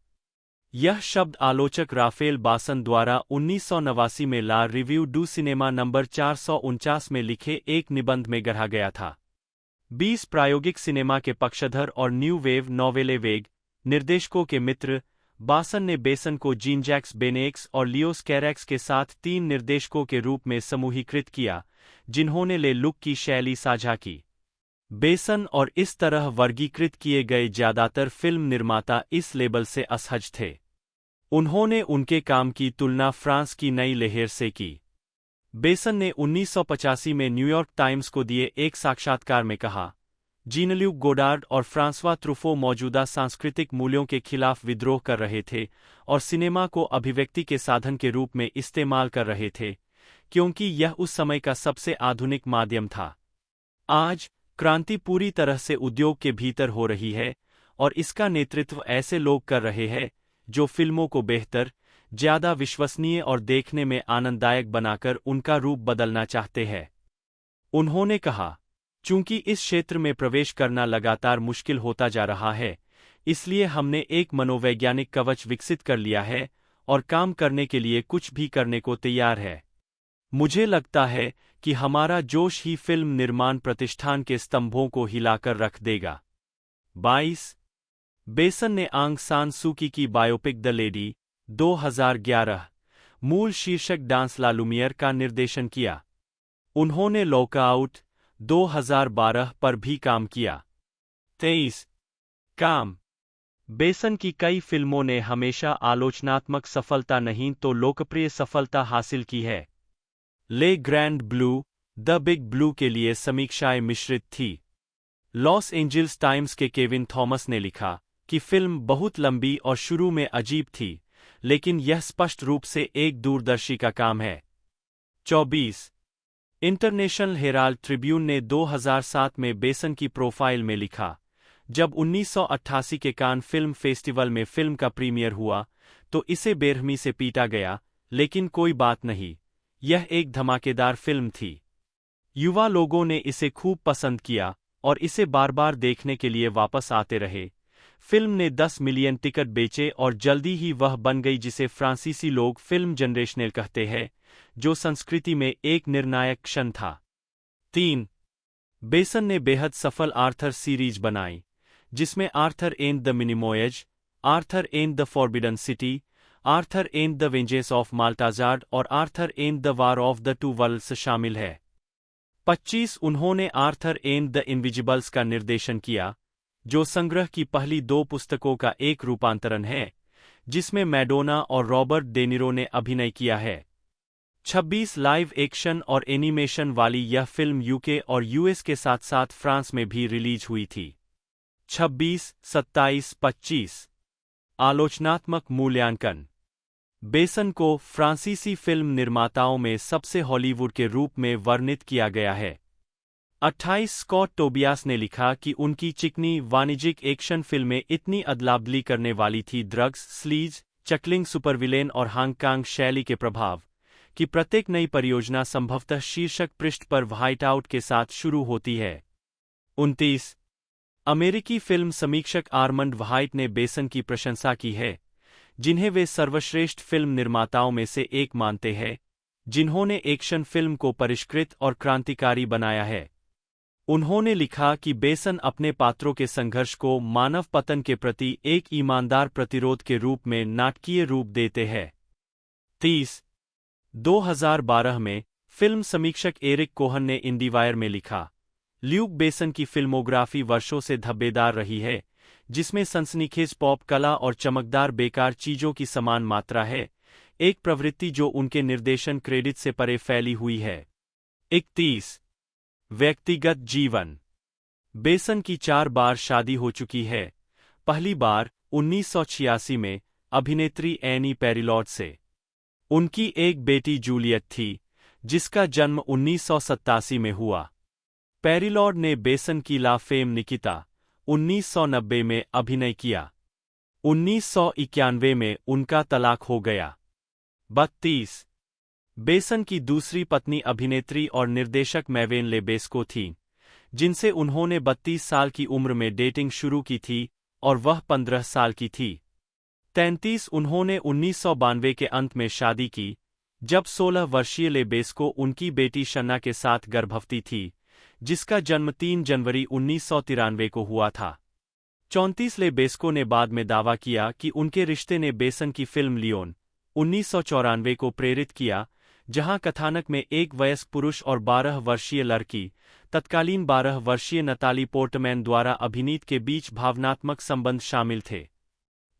यह शब्द आलोचक राफेल बासन द्वारा 1989 में ला रिव्यू डू सिनेमा नंबर 449 में लिखे एक निबंध में गढ़ा गया था। 20 प्रायोगिक सिनेमा के पक्षधर और न्यू वेव नॉवेले वेग निर्देशकों के मित्र बासन ने बेसन को जीन जैक्स बेनेक्स और लियोस कैरेक्स के साथ 3 निर्देशकों के रूप में समूहीकृत किया, जिन्होंने ले लुक की शैली साझा की। बेसन और इस तरह वर्गीकृत किए गए ज्यादातर फिल्म निर्माता इस लेबल से असहज थे। उन्होंने उनके काम की तुलना फ्रांस की नई लहर से की। बेसन ने 1985 में न्यूयॉर्क टाइम्स को दिए एक साक्षात्कार में कहा, जीन-ल्यूक गोडार्ड और फ्रांसवा त्रुफो मौजूदा सांस्कृतिक मूल्यों के खिलाफ विद्रोह कर रहे थे और सिनेमा को अभिव्यक्ति के साधन के रूप में इस्तेमाल कर रहे थे, क्योंकि यह उस समय का सबसे आधुनिक माध्यम था। आज, क्रांति पूरी तरह से उद्योग के भीतर हो रही है, और इसका नेतृत्व ऐसे लोग कर रहे हैं जो फिल्मों को बेहतर, ज्यादा विश्वसनीय और देखने में आनंददायक बनाकर उनका रूप बदलना चाहते हैं। उन्होंने कहा, चूंकि इस क्षेत्र में प्रवेश करना लगातार मुश्किल होता जा रहा है, इसलिए हमने एक मनोवैज्ञानिक कवच विकसित कर लिया है और काम करने के लिए कुछ भी करने को तैयार है। मुझे लगता है कि हमारा जोश ही फिल्म निर्माण प्रतिष्ठान के स्तंभों को हिलाकर रख देगा। 22 बेसन ने आंग सान सूकी की बायोपिक द लेडी 2011 मूल शीर्षक डांस ला लुमियर का निर्देशन किया। उन्होंने लॉकआउट 2012 पर भी काम किया। 23 काम बेसन की कई फिल्मों ने हमेशा आलोचनात्मक सफलता नहीं तो लोकप्रिय सफलता हासिल की है। ले grand blue, the big blue के लिए समीक्षाएं मिश्रित थी। लॉस एंजल्स टाइम्स के केविन थॉमस ने लिखा कि फिल्म बहुत लंबी और शुरू में अजीब थी, लेकिन यह स्पष्ट रूप से एक दूरदर्शी का काम है। 24 इंटरनेशनल हेराल्ड ट्रिब्यून ने 2007 में बेसन की प्रोफाइल में लिखा, जब 1988 के कान फिल्म फेस्टिवल में फिल्म का प्रीमियर हुआ तो इसे बेरहमी से पीटा गया, लेकिन कोई बात नहीं, यह एक धमाकेदार फिल्म थी। युवा लोगों ने इसे खूब पसंद किया और इसे बार-बार देखने के लिए वापस आते रहे। फिल्म ने 10 मिलियन टिकट बेचे और जल्दी ही वह बन गई जिसे फ्रांसीसी लोग फिल्म जनरेशनल कहते हैं, जो संस्कृति में एक निर्णायक क्षण था। 3 बेसन ने बेहद सफल आर्थर सीरीज बनाई, जिसमें Arthur and the Minimoys, Arthur and the forbidden city, Arthur and the vengeance of Maltazard और Arthur and the war of the two worlds शामिल है। 25 उन्होंने आर्थर एंड द इनविजिबल्स का निर्देशन किया, जो संग्रह की पहली 2 पुस्तकों का एक रूपांतरण है, जिसमें मैडोना और रॉबर्ट डेनिरो ने अभिनय किया है। 26 लाइव एक्शन और एनिमेशन वाली यह फिल्म यूके और यूएस के साथ साथ फ्रांस में भी रिलीज हुई थी। 26, 27, 25 आलोचनात्मक मूल्यांकन बेसन को फ्रांसीसी फिल्म निर्माताओं में सबसे हॉलीवुड के रूप में वर्णित किया गया है। 28 स्कॉट टोबियास ने लिखा कि उनकी चिकनी वाणिज्यिक एक्शन फिल्में इतनी अदला-बदली करने वाली थी ड्रग्स, स्लीज, चकलिंग सुपरविलेन और हांगकांग शैली के प्रभाव, कि प्रत्येक नई परियोजना संभवतः शीर्षक पृष्ठ पर व्हाइट आउट के साथ शुरू होती है। 29 अमेरिकी फिल्म समीक्षक आर्मंड व्हाइट ने बेसन की प्रशंसा की है, जिन्हें वे सर्वश्रेष्ठ फिल्म निर्माताओं में से एक मानते हैं, जिन्होंने एक्शन फिल्म को परिष्कृत और क्रांतिकारी बनाया है। उन्होंने लिखा कि बेसन अपने पात्रों के संघर्ष को मानव पतन के प्रति एक ईमानदार प्रतिरोध के रूप में नाटकीय रूप देते हैं। 30 2012 में फिल्म समीक्षक एरिक कोहन ने इंडीवायर में लिखा, ल्यूक बेसन की फिल्मोग्राफी वर्षों से धब्बेदार रही है, जिसमें सनसनीखेज पॉप कला और चमकदार बेकार चीजों की समान मात्रा है, एक प्रवृत्ति जो उनके निर्देशन क्रेडिट से परे फैली हुई है। 31 व्यक्तिगत जीवन बेसन की 4 बार शादी हो चुकी है। पहली बार 1986 में अभिनेत्री एनी पेरिलॉड से। उनकी एक बेटी जूलियट थी, जिसका जन्म 1987 में हुआ। पेरिलॉड ने बेसन की ला फेम निकिता 1990 में अभिनय किया। 1991 में उनका तलाक हो गया। 32 बेसन की दूसरी पत्नी अभिनेत्री और निर्देशक मैवेन लेबेस्को थी, जिनसे उन्होंने 32 साल की उम्र में डेटिंग शुरू की थी और वह 15 साल की थी। 33 उन्होंने 1992 के अंत में शादी की, जब 16 वर्षीय लेबेस्को उनकी बेटी शन्ना के साथ गर्भवती थी, जिसका जन्म 3 जनवरी 1993 को हुआ था। 34 ले बेस्को ने बाद में दावा किया कि उनके रिश्ते ने बेसन की फिल्म लियोन 1994 को प्रेरित किया, जहां कथानक में एक वयस्क पुरुष और 12 वर्षीय लड़की, तत्कालीन 12 वर्षीय नताली पोर्टमैन द्वारा अभिनीत के बीच भावनात्मक संबंध शामिल थे।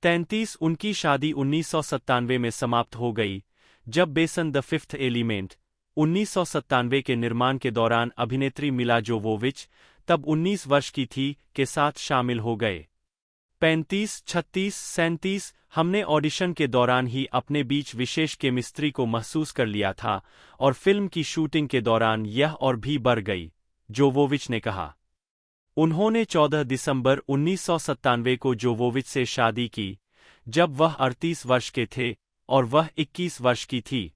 33 उनकी शादी 1997 में समाप्त हो गई, जब बेसन द फिफ्थ एलिमेंट 1997 के निर्माण के दौरान अभिनेत्री मिला जोवोविच, तब 19 वर्ष की थी, के साथ शामिल हो गए। 35, 36, 37 हमने ऑडिशन के दौरान ही अपने बीच विशेष केमिस्ट्री को महसूस कर लिया था और फिल्म की शूटिंग के दौरान यह और भी बढ़ गई, जोवोविच ने कहा। उन्होंने 14 दिसंबर 1997 को जोवोविच से शादी की, जब वह 38 वर्ष के थे और वह 21 वर्ष की थी।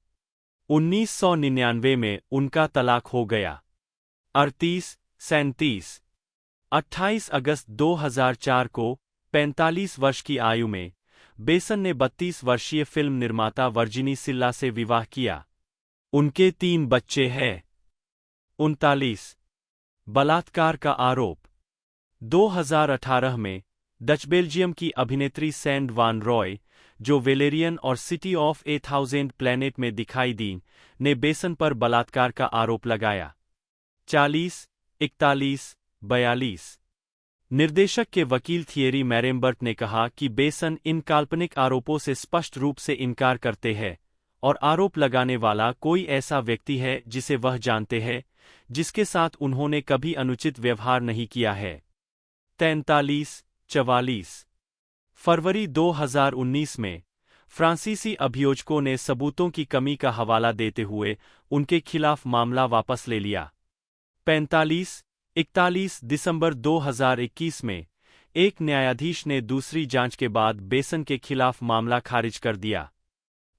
1999 में उनका तलाक हो गया। 38, 37 28 अगस्त 2004 को 45 वर्ष की आयु में बेसन ने 32 वर्षीय फिल्म निर्माता वर्जिनी सिल्ला से विवाह किया। उनके 3 बच्चे हैं। 39 बलात्कार का आरोप 2018 में डच बेल्जियम की अभिनेत्री सैंड वान रॉय, जो वेलेरियन और city of A thousand planet में दिखाई दी, ने बेसन पर बलात्कार का आरोप लगाया। 40, 41, 42 निर्देशक के वकील थियरी मैरेम्बर्ट ने कहा कि बेसन इन काल्पनिक आरोपों से स्पष्ट रूप से इनकार करते हैं और आरोप लगाने वाला कोई ऐसा व्यक्ति है जिसे वह जानते हैं, जिसके साथ उन्होंने कभी अनुचित व्यवहार नहीं किया है। 43, 44 फरवरी 2019 में फ्रांसीसी अभियोजकों ने सबूतों की कमी का हवाला देते हुए उनके खिलाफ मामला वापस ले लिया। 45, 41 दिसंबर 2021 में एक न्यायाधीश ने दूसरी जांच के बाद बेसन के खिलाफ मामला खारिज कर दिया।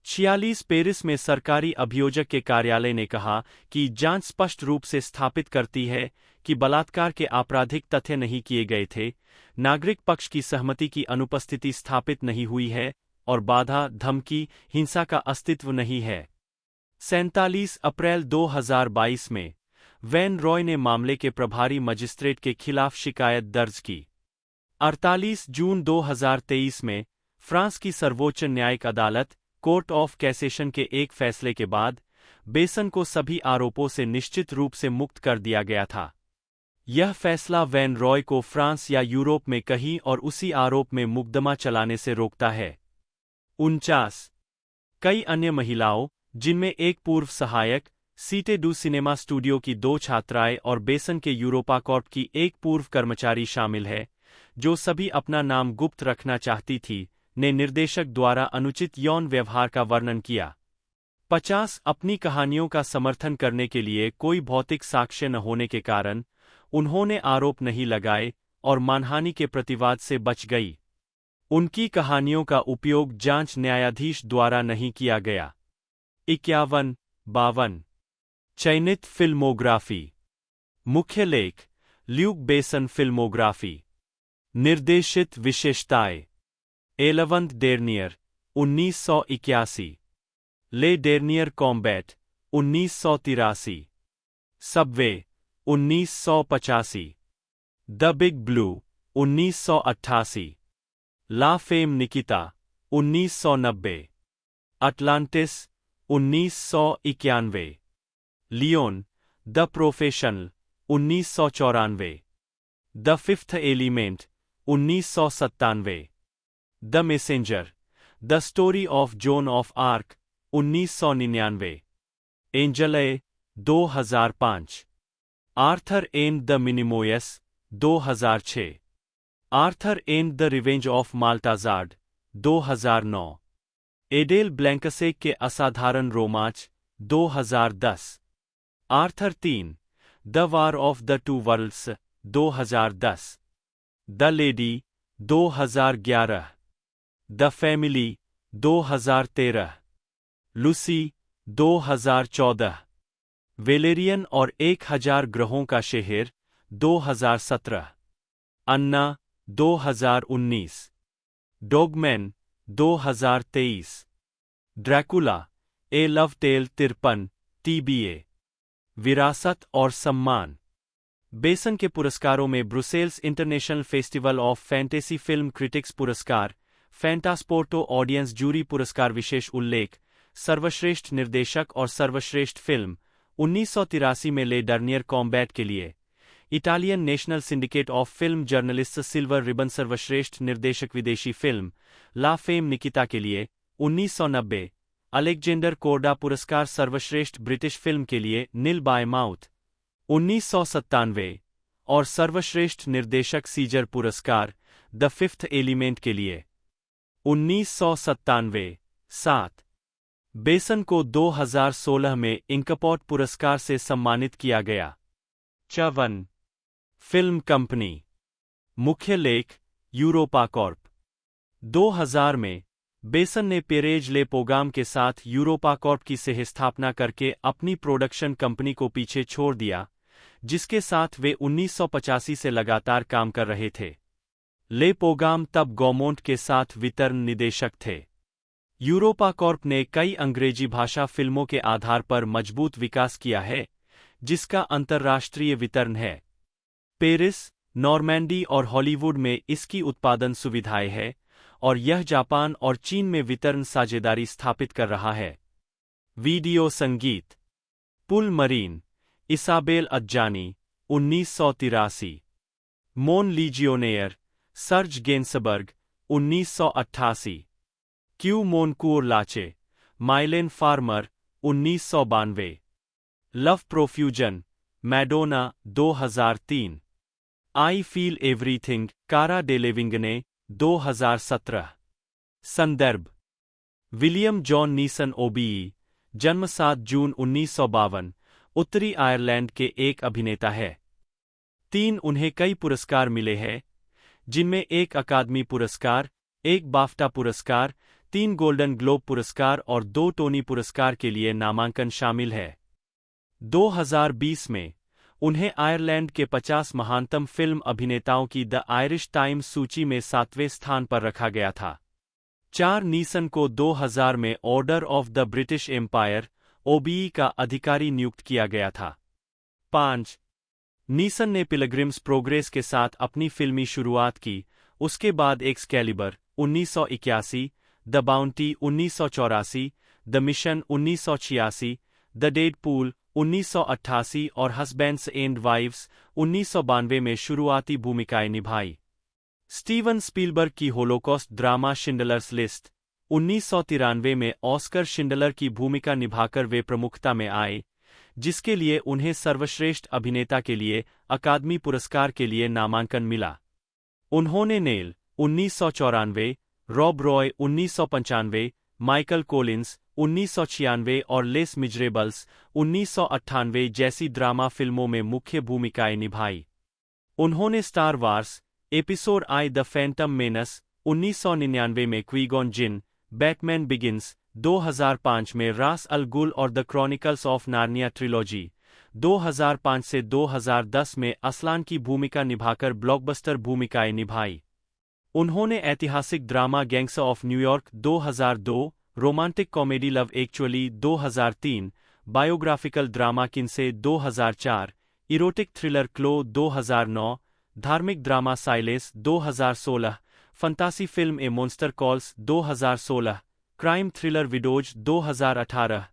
46 पेरिस में सरकारी अभियोजक के कार्यालय ने कहा कि जांच स्पष्ट रूप से स्थापित करती है कि बलात्कार के आपराधिक तथ्य नहीं किए गए थे, नागरिक पक्ष की सहमति की अनुपस्थिति स्थापित नहीं हुई है और बाधा, धमकी, हिंसा का अस्तित्व नहीं है। 47 अप्रैल 2022 में वैन रॉय ने मामले के प्रभारी मजिस्ट्रेट के खिलाफ शिकायत दर्ज की। 48 जून 2023 में फ्रांस की सर्वोच्च न्यायिक अदालत कोर्ट ऑफ कैसेशन के एक फैसले के बाद बेसन को सभी आरोपों से निश्चित रूप से मुक्त कर दिया गया था। यह फैसला वैन रॉय को फ्रांस या यूरोप में कहीं और उसी आरोप में मुकदमा चलाने से रोकता है। 49 कई अन्य महिलाओं, जिनमें एक पूर्व सहायक, सीटे डू सिनेमा स्टूडियो की 2 छात्राएं और बेसन के यूरोपा कॉर्प की एक पूर्व कर्मचारी शामिल है, जो सभी अपना नाम गुप्त रखना चाहती थी, ने निर्देशक द्वारा अनुचित यौन व्यवहार का वर्णन किया। 50 अपनी कहानियों का समर्थन करने के लिए कोई भौतिक साक्ष्य न होने के कारण उन्होंने आरोप नहीं लगाए और मानहानि के प्रतिवाद से बच गई। उनकी कहानियों का उपयोग जांच न्यायाधीश द्वारा नहीं किया गया। 51, 52 चयनित फिल्मोग्राफी। मुख्य लेख ल्यूक बेसन फिल्मोग्राफी। निर्देशित विशेषताएं। एलवंत Dernier 1981, Le Dernier Combat 1983, Subway 1985, the big blue 1988, La Femme Nikita 1990, Atlantis 1991, Leon the professional 1994, the fifth element 1997, the messenger the story of Joan of Arc 1999, Angela 2005, Arthur and the Minimoys 2006, Arthur and the revenge of Maltazard 2009, Adele Blanc Sec के असाधारण रोमांच 2010, Arthur 3 the war of the two worlds 2010, the lady 2011, the family 2013, Lucy 2014, Valerian और 1000 ग्रहों का शहर 2017, अन्ना 2019, डॉगमैन 2023, ड्रैकुला ए लव टेल 53, TBA, विरासत और सम्मान। बेसन के पुरस्कारों में Brussels international festival of fantasy film critics पुरस्कार, फैंटास्पोर्टो ऑडियंस जूरी पुरस्कार विशेष उल्लेख, सर्वश्रेष्ठ निर्देशक और सर्वश्रेष्ठ फिल्म, 1983 में ले डर्नियर कॉम्बैट के लिए, Italian national syndicate of film journalists silver ribbon सर्वश्रेष्ठ निर्देशक विदेशी फिल्म, ला फेम निकिता के लिए, 1990, अलेक्जेंडर कोर्डा पुरस्कार सर्वश्रेष्ठ ब्रिटिश फिल्म के लिए नील बाय माउथ, 1997, और सर्वश्रेष्ठ निर्देशक सीजर पुरस्कार, द फिफ्थ एलिमेंट के लिए, 1997, 7। बेसन को 2016 में इंकपॉट पुरस्कार से सम्मानित किया गया। 54 फिल्म कंपनी। मुख्य लेख, यूरोपा कॉर्प। 2000 में, बेसन ने पेरेज ले पोगाम के साथ यूरोपा कॉर्प की सह स्थापना करके अपनी प्रोडक्शन कंपनी को पीछे छोड़ दिया, जिसके साथ वे 1985 से लगातार काम कर रहे थे। ले पोगाम तब गॉमोंट के साथ वितरण निदेशक थे। यूरोपा कॉर्प ने कई अंग्रेजी भाषा फिल्मों के आधार पर मजबूत विकास किया है, जिसका अंतर्राष्ट्रीय वितरण है। पेरिस, नॉर्मैंडी और हॉलीवुड में इसकी उत्पादन सुविधाएं हैं, और यह जापान और चीन में वितरण साझेदारी स्थापित कर रहा है। वीडियो संगीत, पुल मरीन, इसाबेल अज्जानी, 1983। मोन लीजियोनेयर, surge गेंसबर्ग, 1988। Q मोनकूर लाचे, माइलेन farmer, 1992। Love profusion, Madonna, 2003। I feel everything, कारा डेलेविंगने, 2017। संदर्भ, विलियम जॉन नीसन ओबीई, जन्म 7 जून 1952, उत्तरी आयरलैंड के एक अभिनेता है। उन्हें कई पुरस्कार मिले हैं, जिनमें एक अकादमी पुरस्कार, एक बाफ्टा पुरस्कार, 3 गोल्डन ग्लोब पुरस्कार और 2 टोनी पुरस्कार के लिए नामांकन शामिल है। 2020 में, उन्हें आयरलैंड के 50 महानतम फिल्म अभिनेताओं की द आयरिश टाइम्स सूची में 7वें स्थान पर रखा गया था। 4 नीसन को 2000 में order of the British empire, OBE का अधिकारी नियुक्त किया गया था। 5 नीसन ने पिलग्रिम्स प्रोग्रेस के साथ अपनी फिल्मी शुरुआत की, उसके बाद Excalibur, 1981, the bounty, 1984, the mission, 1986, the Deadpool, 1988 और हस्बैंड्स एंड वाइव्स, 1992 में शुरुआती भूमिकाएं निभाई। स्टीवन स्पीलबर्ग की होलोकॉस्ट ड्रामा शिंडलर्स लिस्ट, 1993 में ऑस्कर शिंडलर की भूमिका निभाकर वे प्रमुखता में आए, जिसके लिए उन्हें सर्वश्रेष्ठ अभिनेता के लिए अकादमी पुरस्कार के लिए नामांकन मिला। उन्होंने Nell, 1994, Rob Roy, 1995, Michael Collins, 1996 और लेस मिजरेबल्स, 1998 जैसी ड्रामा फिल्मों में मुख्य भूमिकाएं निभाई। उन्होंने Star Wars, episode I the phantom menace, 1999 में क्वीगॉन जिन, बैटमैन बिगिंस, 2005 में रास अल गुल और the chronicles of Narnia trilogy, 2005 से 2010 में असलान की भूमिका निभाकर ब्लॉकबस्टर भूमिकाएं निभाई। उन्होंने ऐतिहासिक drama gangs of New York, 2002, romantic comedy love actually, 2003, biographical drama Kinsey, 2004, erotic thriller Chloe, 2009, धार्मिक drama Silence, 2016, fantasy film a monster calls, 2016, crime thriller Widows, 2018,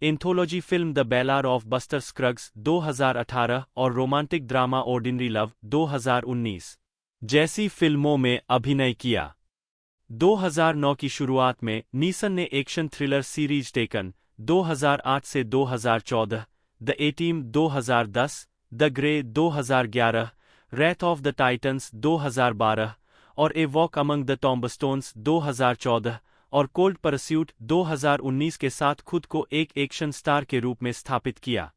anthology film the ballad of Buster Scruggs, 2018 और रोमांटिक ड्रामा ऑर्डिनरी लव, 2019 जैसी फिल्मों में अभिनय किया। 2009 की शुरुआत में नीसन ने एक्शन थ्रिलर सीरीज टेकन, 2008 से 2014, the A Team, 2010, the grey, 2011, wrath of the titans, 2012 और a walk among the tombstones, 2014 और कोल्ड परस्यूट, 2019 के साथ खुद को एक एक्शन स्टार के रूप में स्थापित किया।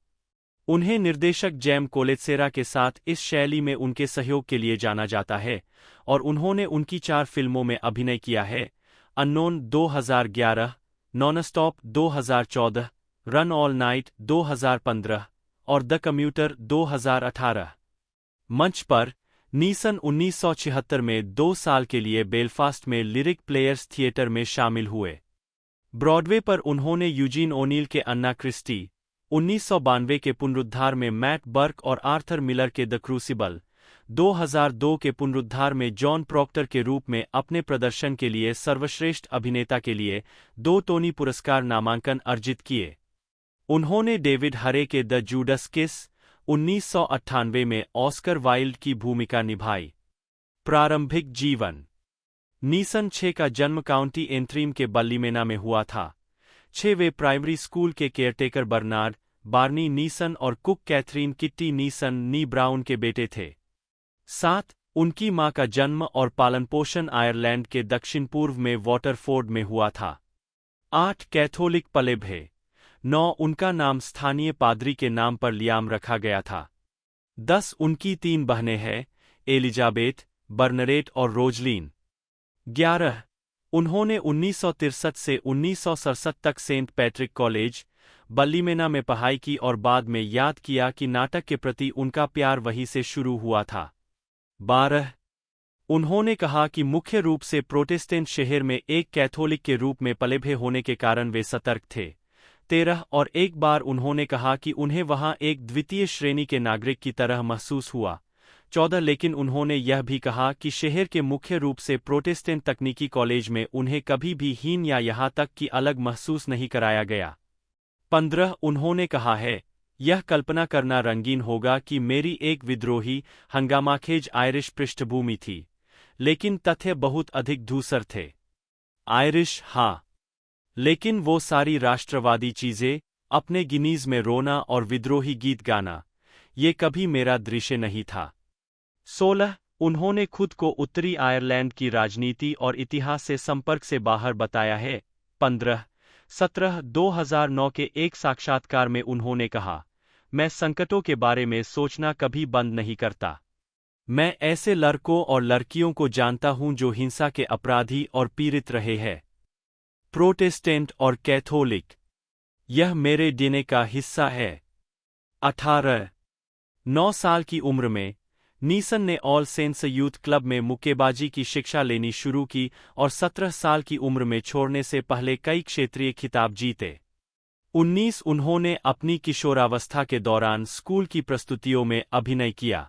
उन्हें निर्देशक जैम कोलेत्सेरा के साथ इस शैली में उनके सहयोग के लिए जाना जाता है, और उन्होंने उनकी 4 फिल्मों में अभिनय किया है: unknown, 2011, non-stop, 2014, Run all Night, 2015 और द कम्यूटर, 2018। मंच पर, नीसन 1976 में 2 साल के लिए बेलफास्ट में लिरिक प्लेयर्स थिएटर में शामिल हुए। ब्रॉडवे पर उन्होंने यूजीन ओनील के अन्ना क्रिस्टी, 1992 के पुनरुद्धार में मैट बर्क और आर्थर मिलर के द क्रूसिबल, 2002 के पुनरुद्धार में जॉन प्रॉक्टर के रूप में अपने प्रदर्शन के लिए सर्वश्रेष्ठ अभिनेता के लिए 2 टोनी पुरस्कार नामांकन अर्जित किए। उन्होंने डेविड हरे के द जूडस किस, 1998 में ऑस्कर वाइल्ड की भूमिका निभाई। प्रारंभिक जीवन। नीसन 6 का जन्म काउंटी एंथ्रीम के बल्लीमेना में हुआ था। 6 वे प्राइमरी स्कूल के केयरटेकर बर्नार्ड, बार्नी नीसन और कुक कैथरीन किट्टी नीसन नी ब्राउन के बेटे थे। 7 उनकी मां का जन्म और पालन-पोषण आयरलैंड के दक्षिण पूर्व में वाटरफोर्ड में हुआ था। 8 कैथोलिक पले भे। 9 उनका नाम स्थानीय पादरी के नाम पर लियाम रखा गया था। 10 उनकी 3 बहनें हैं, एलिजाबेथ, बर्नरेट और रोजलीन। 11 उन्होंने 1963 से 1967 तक सेंट पैट्रिक कॉलेज, बल्लीमेना में पढ़ाई की और बाद में याद किया कि नाटक के प्रति उनका प्यार वहीं से शुरू हुआ था। 12 उन्होंने कहा कि मुख्य रूप से प्रोटेस्टेंट शहर में एक कैथोलिक के रूप में पले होने के कारण वे सतर्क थे। 13 और एक बार उन्होंने कहा कि उन्हें वहां एक द्वितीय श्रेणी के नागरिक की तरह महसूस हुआ। 14 लेकिन उन्होंने यह भी कहा कि शहर के मुख्य रूप से प्रोटेस्टेंट तकनीकी कॉलेज में उन्हें कभी भी हीन या यहां तक कि अलग महसूस नहीं कराया गया। 15 उन्होंने कहा है, यह कल्पना करना रंगीन होगा कि मेरी एक विद्रोही, हंगामाखेज आयरिश पृष्ठभूमि थी, लेकिन तथ्य बहुत अधिक धूसर थे। आयरिश, हाँ, लेकिन वो सारी राष्ट्रवादी चीजें, अपने गिनीज में रोना और विद्रोही गीत गाना, ये कभी मेरा दृश्य नहीं था। 16 उन्होंने खुद को उत्तरी आयरलैंड की राजनीति और इतिहास से संपर्क से बाहर बताया है। 15 17 2009 के एक साक्षात्कार में उन्होंने कहा, मैं संकटों के बारे में सोचना कभी बंद नहीं करता। मैं ऐसे लड़कों और लड़कियों को जानता हूं जो हिंसा के अपराधी और पीड़ित रहे हैं, प्रोटेस्टेंट और कैथोलिक। यह मेरे डीएनए का हिस्सा है। 18 9 साल की उम्र में नीसन ने ऑल सेंट्स यूथ क्लब में मुक्केबाजी की शिक्षा लेनी शुरू की और 17 साल की उम्र में छोड़ने से पहले कई क्षेत्रीय खिताब जीते। 19 उन्होंने अपनी किशोरावस्था के दौरान स्कूल की प्रस्तुतियों में अभिनय किया।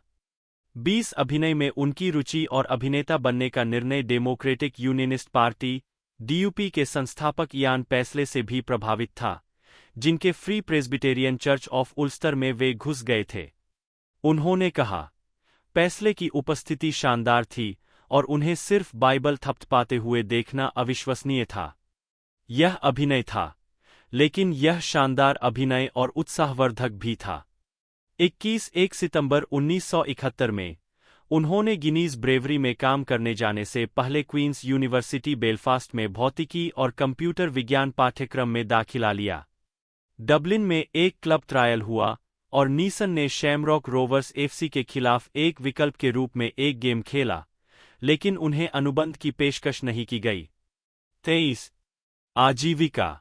20 अभिनय में उनकी रुचि और अभिनेता बनने का निर्णय डेमोक्रेटिक यूनियनिस्ट पार्टी डीयूपी के संस्थापक यान पैसले से भी प्रभावित था, जिनके free Presbyterian church of Ulster में वे घुस गए थे। उन्होंने कहा, पैसले की उपस्थिति शानदार थी और उन्हें सिर्फ बाइबल थपथपाते हुए देखना अविश्वसनीय था। यह अभिनय था, लेकिन यह शानदार अभिनय और उत्साहवर्धक भी था। 21 सितंबर 1971 में उन्होंने गिनीज ब्रेवरी में काम करने जाने से पहले क्वींस यूनिवर्सिटी बेलफास्ट में भौतिकी और कंप्यूटर विज्ञान पाठ्यक्रम में दाखिला लिया। डबलिन में एक क्लब ट्रायल हुआ और नीसन ने शैमरॉक रोवर्स एफसी के खिलाफ एक विकल्प के रूप में एक गेम खेला, लेकिन उन्हें अनुबंध की पेशकश नहीं की गई। 23 आजीविका।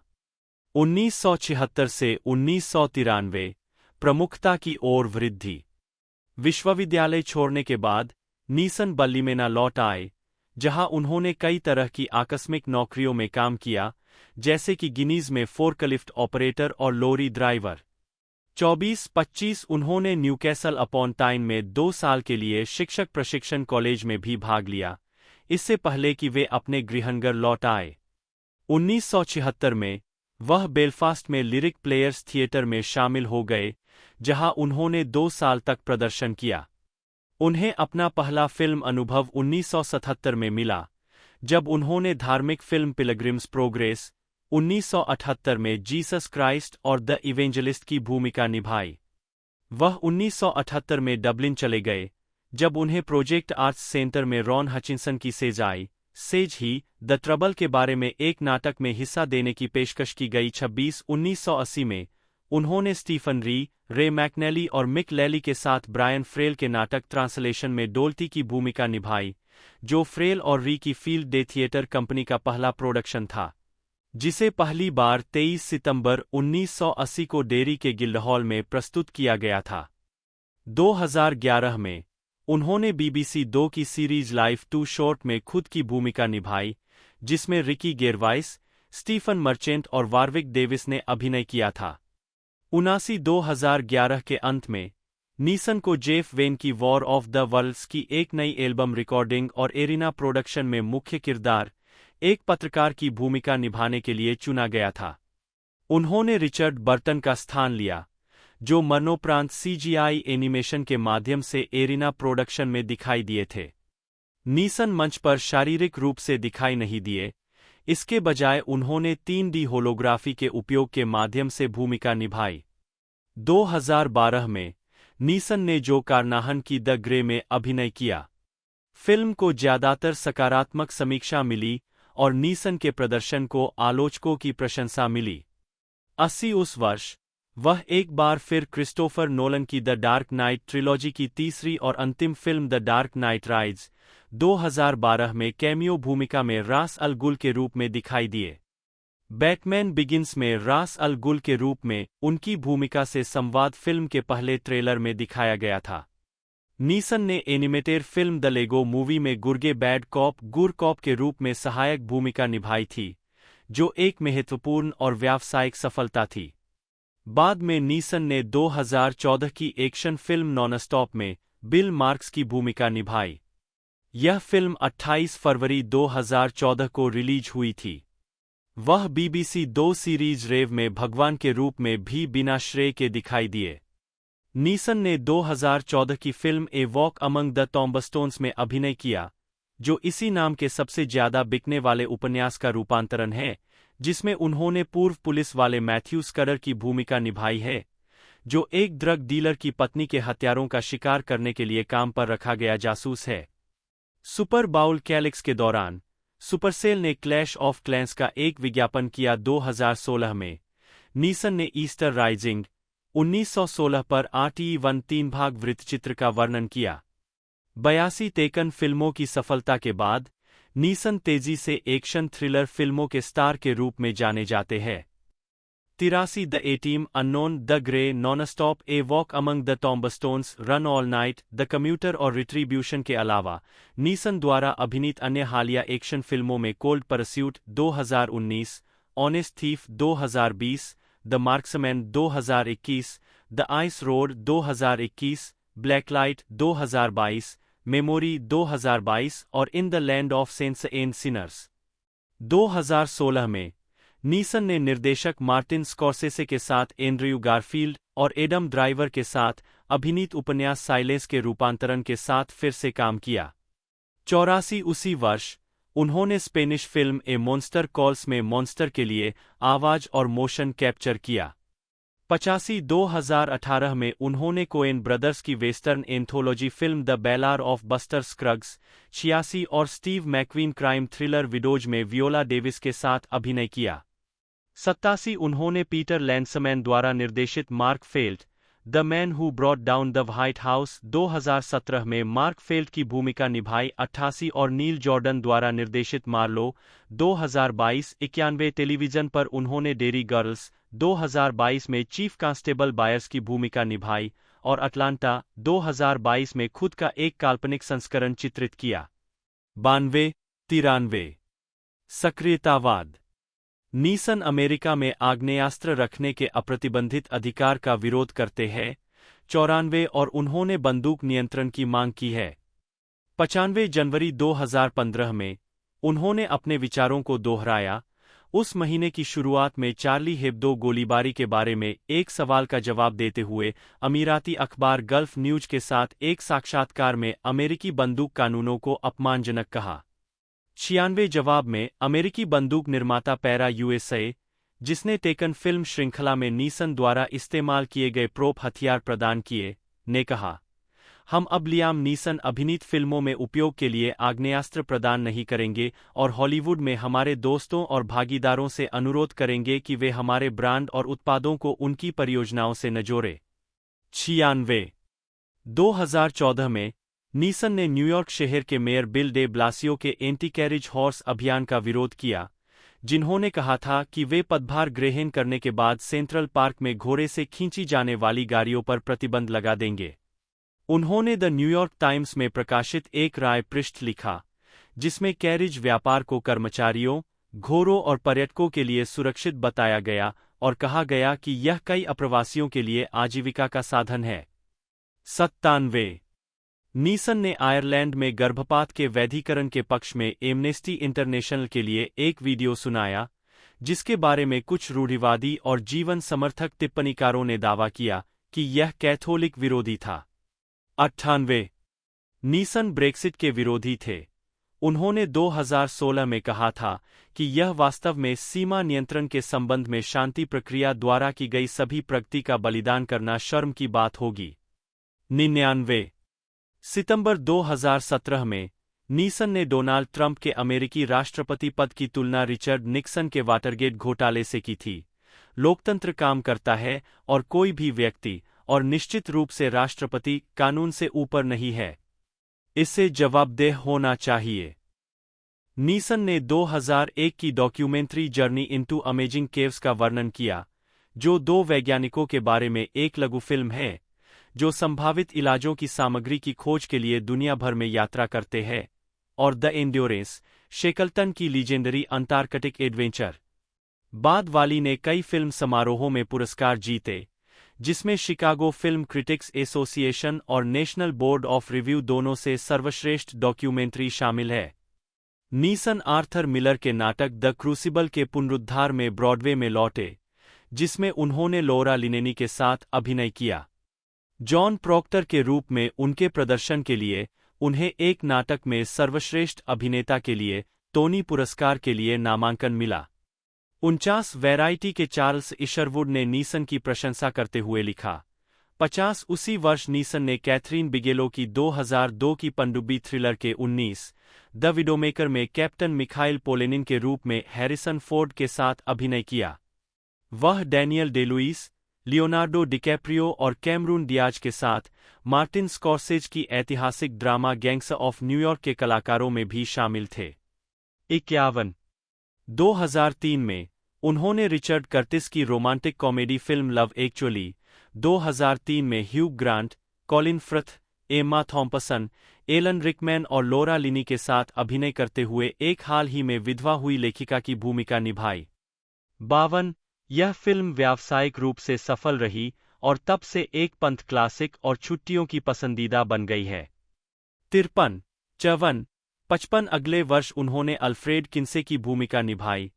1976 से 1993 प्रमुखता की ओर वृद्धि। विश्वविद्यालय छोड़ने के बाद नीसन बल्लीमेना लौट आए, जहां उन्होंने कई तरह की आकस्मिक नौकरियों में काम किया, जैसे कि गिनीज में फोर्कलिफ्ट ऑपरेटर और लोरी ड्राइवर। 24-25 उन्होंने न्यूकैसल अपॉन टाइन में 2 साल के लिए शिक्षक प्रशिक्षण कॉलेज में भी भाग लिया, इससे पहले कि वे अपने गृहनगर लौट आए। 1976 में वह बेलफास्ट में लिरिक प्लेयर्स थिएटर में शामिल हो गए, जहां उन्होंने 2 साल तक प्रदर्शन किया। उन्हें अपना पहला फिल्म अनुभव 1977 में मिला, जब उन्होंने धार्मिक फिल्म पिलग्रिम्स प्रोग्रेस 1978 में जीसस क्राइस्ट और द इवेंजलिस्ट की भूमिका निभाई। वह 1978 में डबलिन चले गए, जब उन्हें प्रोजेक्ट आर्ट्स सेंटर में रॉन हचिंसन की सेज ही द ट्रबल के बारे में एक नाटक में हिस्सा देने की पेशकश की गई। 1980 में उन्होंने स्टीफन री, रे मैकनेली और मिक लैली के साथ ब्रायन फ्रेल के नाटक ट्रांसलेशन में डोल्टी की भूमिका निभाई, जो फ्रेल और री की फील्ड डे थिएटर कंपनी का पहला प्रोडक्शन था, जिसे पहली बार 23 सितंबर 1980 को डेरी के गिल्डहॉल में प्रस्तुत किया गया था। 2011 में उन्होंने BBC 2 की सीरीज लाइफ टू शॉर्ट में खुद की भूमिका निभाई, जिसमें रिकी गेरवाइस, स्टीफन मर्चेंट और वारविक डेविस ने अभिनय किया था। 2011 के अंत में नीसन को जेफ वेन की वॉर ऑफ द वर्ल्ड्स की एक नई एल्बम रिकॉर्डिंग और एरिना प्रोडक्शन में मुख्य किरदार, एक पत्रकार की भूमिका निभाने के लिए चुना गया था। उन्होंने रिचर्ड बर्टन का स्थान लिया, जो मरणोपरांत सीजीआई एनिमेशन के माध्यम से एरिना प्रोडक्शन में दिखाई दिए थे। नीसन मंच पर शारीरिक रूप से दिखाई नहीं दिए, इसके बजाय उन्होंने 3D होलोग्राफी के उपयोग के माध्यम से भूमिका निभाई। 2012 में नीसन ने जो कारनाहन की द ग्रे में अभिनय किया। फिल्म को ज्यादातर सकारात्मक समीक्षा मिली और नीसन के प्रदर्शन को आलोचकों की प्रशंसा मिली। 80 उस वर्ष वह एक बार फिर क्रिस्टोफर नोलन की द डार्क नाइट ट्रिलॉजी की तीसरी और अंतिम film the dark night rise 2012 में कैमियो भूमिका में रास अल गुल के रूप में दिखाई दिए। बैटमैन बिगिंस में रास अल गुल के रूप में उनकी भूमिका से संवाद फिल्म के पहले ट्रेलर में दिखाया गया था। नीसन ने animated film the Lego movie में गुर्गे बैड कॉप गुर कॉप के रूप में सहायक भूमिका निभाई थी, जो एक महत्वपूर्ण और व्यावसायिक सफलता थी। बाद में नीसन ने 2014 की एक्शन फिल्म नॉनस्टॉप में बिल मार्क्स की भूमिका निभाई। यह फिल्म 28 फरवरी 2014 को रिलीज हुई थी। वह BBC 2 सीरीज रेव में भगवान के रूप में भी बिना श्रेय के दिखाई दिए। नीसन ने 2014 की film a walk among the tombstones में अभिनय किया, जो इसी नाम के सबसे ज्यादा बिकने वाले उपन्यास का रूपांतरण है, जिसमें उन्होंने पूर्व पुलिस वाले मैथ्यू स्करर की भूमिका निभाई है, जो एक ड्रग डीलर की पत्नी के हत्यारों का शिकार करने के लिए काम पर रखा गया जासूस है। सुपर बाउल कैलिक्स के दौरान सुपरसेल ने क्लैश ऑफ क्लैंस का एक विज्ञापन किया। 2016 में नीसन ने ईस्टर राइजिंग 1916 पर RTE1 3 भाग वृत्तचित्र का वर्णन किया। 82 टेकन फिल्मों की सफलता के बाद नीसन तेजी से एक्शन थ्रिलर फिल्मों के स्टार के रूप में जाने जाते हैं। 83 the A team unknown, the grey, nonstop, a walk among the tombstones, run all night, the commuter और रिट्रीब्यूशन के अलावा नीसन द्वारा अभिनीत अन्य हालिया एक्शन फिल्मों में cold pursuit 2019, honest thief 2020, the marksman 2021, the ice road 2021, blacklight 2022, memory 2022 और in the land of cents and Sinners. 2016 में नीसन ने निर्देशक मार्टिन स्कॉर्सेसे के साथ एंड्रयू गारफील्ड और एडम ड्राइवर के साथ अभिनीत उपन्यास साइलेंस के रूपांतरण के साथ फिर से काम किया। 84 उसी वर्ष उन्होंने Spanish film a monster calls में मॉन्स्टर के लिए आवाज और मोशन कैप्चर किया। 85 2018 में उन्होंने कोएन ब्रदर्स की western anthology film the ballad of Buster Scruggs 86 और Steve McQueen crime thriller Widows में वियोला डेविस के साथ अभिनय किया। 87 उन्होंने पीटर लैंसमैन द्वारा निर्देशित mark felt the man who brought down the white house 2017 में मार्क फेल्ट की भूमिका निभाई। 88 और नील जॉर्डन द्वारा निर्देशित मार्लो 2022 91 टेलीविजन पर उन्होंने डेरी गर्ल्स 2022 में चीफ कांस्टेबल बायर्स की भूमिका निभाई और अटलांटा 2022 में खुद का एक काल्पनिक संस्करण चित्रित किया। 92 सक्रियतावाद। नीसन अमेरिका में आग्नेयास्त्र रखने के अप्रतिबंधित अधिकार का विरोध करते हैं। 94 और उन्होंने बंदूक नियंत्रण की मांग की है। 95 जनवरी 2015 में उन्होंने अपने विचारों को दोहराया। उस महीने की शुरुआत में चार्ली हेब्दो गोलीबारी के बारे में एक सवाल का जवाब देते हुए अमीराती अखबार गल्फ न्यूज के साथ एक साक्षात्कार में अमेरिकी बंदूक कानूनों को अपमानजनक कहा। 96 जवाब में अमेरिकी बंदूक निर्माता पैरा USA, जिसने टेकन फिल्म श्रृंखला में नीसन द्वारा इस्तेमाल किए गए प्रोप हथियार प्रदान किए, ने कहा, हम अब लियाम नीसन अभिनीत फिल्मों में उपयोग के लिए आग्नेयास्त्र प्रदान नहीं करेंगे और हॉलीवुड में हमारे दोस्तों और भागीदारों से अनुरोध करेंगे कि वे हमारे ब्रांड और उत्पादों को उनकी परियोजनाओं से न जोड़ें। 96 2014 में नीसन ने न्यूयॉर्क शहर के मेयर बिल डे ब्लासियो के एंटी कैरिज हॉर्स अभियान का विरोध किया, जिन्होंने कहा था कि वे पदभार ग्रहण करने के बाद सेंट्रल पार्क में घोड़े से खींची जाने वाली गाड़ियों पर प्रतिबंध लगा देंगे। उन्होंने द न्यूयॉर्क टाइम्स में प्रकाशित एक राय पृष्ठ लिखा, जिसमें कैरिज व्यापार को कर्मचारियों, घोड़ों और पर्यटकों के लिए सुरक्षित बताया गया और कहा गया कि यह कई अप्रवासियों के लिए आजीविका का साधन है। 97 नीसन ने आयरलैंड में गर्भपात के वैधीकरण के पक्ष में एमनेस्टी इंटरनेशनल के लिए एक वीडियो सुनाया, जिसके बारे में कुछ रूढ़िवादी और जीवन समर्थक टिप्पणीकारों ने दावा किया कि यह कैथोलिक विरोधी था। 98 नीसन ब्रेक्सिट के विरोधी थे। उन्होंने 2016 में कहा था कि यह वास्तव में सीमा नियंत्रण के संबंध में शांति प्रक्रिया द्वारा की गई सभी प्रगति का बलिदान करना शर्म की बात होगी। 99 सितंबर 2017 में नीसन ने डोनाल्ड ट्रंप के अमेरिकी राष्ट्रपति पद की तुलना रिचर्ड निक्सन के वाटरगेट घोटाले से की थी। लोकतंत्र काम करता है और कोई भी व्यक्ति, और निश्चित रूप से राष्ट्रपति, कानून से ऊपर नहीं है। इससे जवाबदेह होना चाहिए। नीसन ने 2001 की documentary journey into amazing caves का वर्णन किया, जो 2 वैज्ञानिकों के बारे में एक लघु फिल्म है जो संभावित इलाजों की सामग्री की खोज के लिए दुनिया भर में यात्रा करते हैं, और द एंड्योरेंस, शेकलटन की लीजेंडरी अंटार्कटिक एडवेंचर। बाद वाली ने कई फिल्म समारोहों में पुरस्कार जीते, जिसमें शिकागो फिल्म क्रिटिक्स एसोसिएशन और नेशनल बोर्ड ऑफ रिव्यू दोनों से सर्वश्रेष्ठ डॉक्यूमेंट्री शामिल है। नीसन आर्थर मिलर के नाटक द क्रूसिबल के पुनरुद्धार में ब्रॉडवे में लौटे, जिसमें उन्होंने लौरा लिनेनी के साथ अभिनय किया। जॉन प्रॉक्टर के रूप में उनके प्रदर्शन के लिए उन्हें एक नाटक में सर्वश्रेष्ठ अभिनेता के लिए टोनी पुरस्कार के लिए नामांकन मिला। 49 वैरायटी के चार्ल्स इशरवुड ने नीसन की प्रशंसा करते हुए लिखा। 50 उसी वर्ष नीसन ने कैथरीन बिगेलो की 2002 की पनडुब्बी थ्रिलर के 19 द विडोमेकर में कैप्टन मिखाइल पोलेनिन के रूप में हैरिसन फोर्ड के साथ अभिनय किया। वह डैनियल डे-लुइस, लियोनार्डो डिकैप्रियो और कैमरून डियाज के साथ मार्टिन स्कॉर्सेज की ऐतिहासिक ड्रामा गैंग्स ऑफ न्यूयॉर्क के कलाकारों में भी शामिल थे। 51 2003 में उन्होंने रिचर्ड कर्टिस की romantic comedy film love actually, 2003 में Hugh Grant, Colin Firth, Emma Thompson, Alan Rickman और लौरा लिनी के साथ अभिनय करते हुए एक हाल ही में विधवा हुई लेखिका की भूमिका निभाई। 52 यह फिल्म व्यावसायिक रूप से सफल रही और तब से एक पंथ क्लासिक और छुट्टियों की पसंदीदा बन गई है। 53 54 55 अगले वर्ष उन्होंने अल्फ्रेड किन्से की भूमिका निभाई,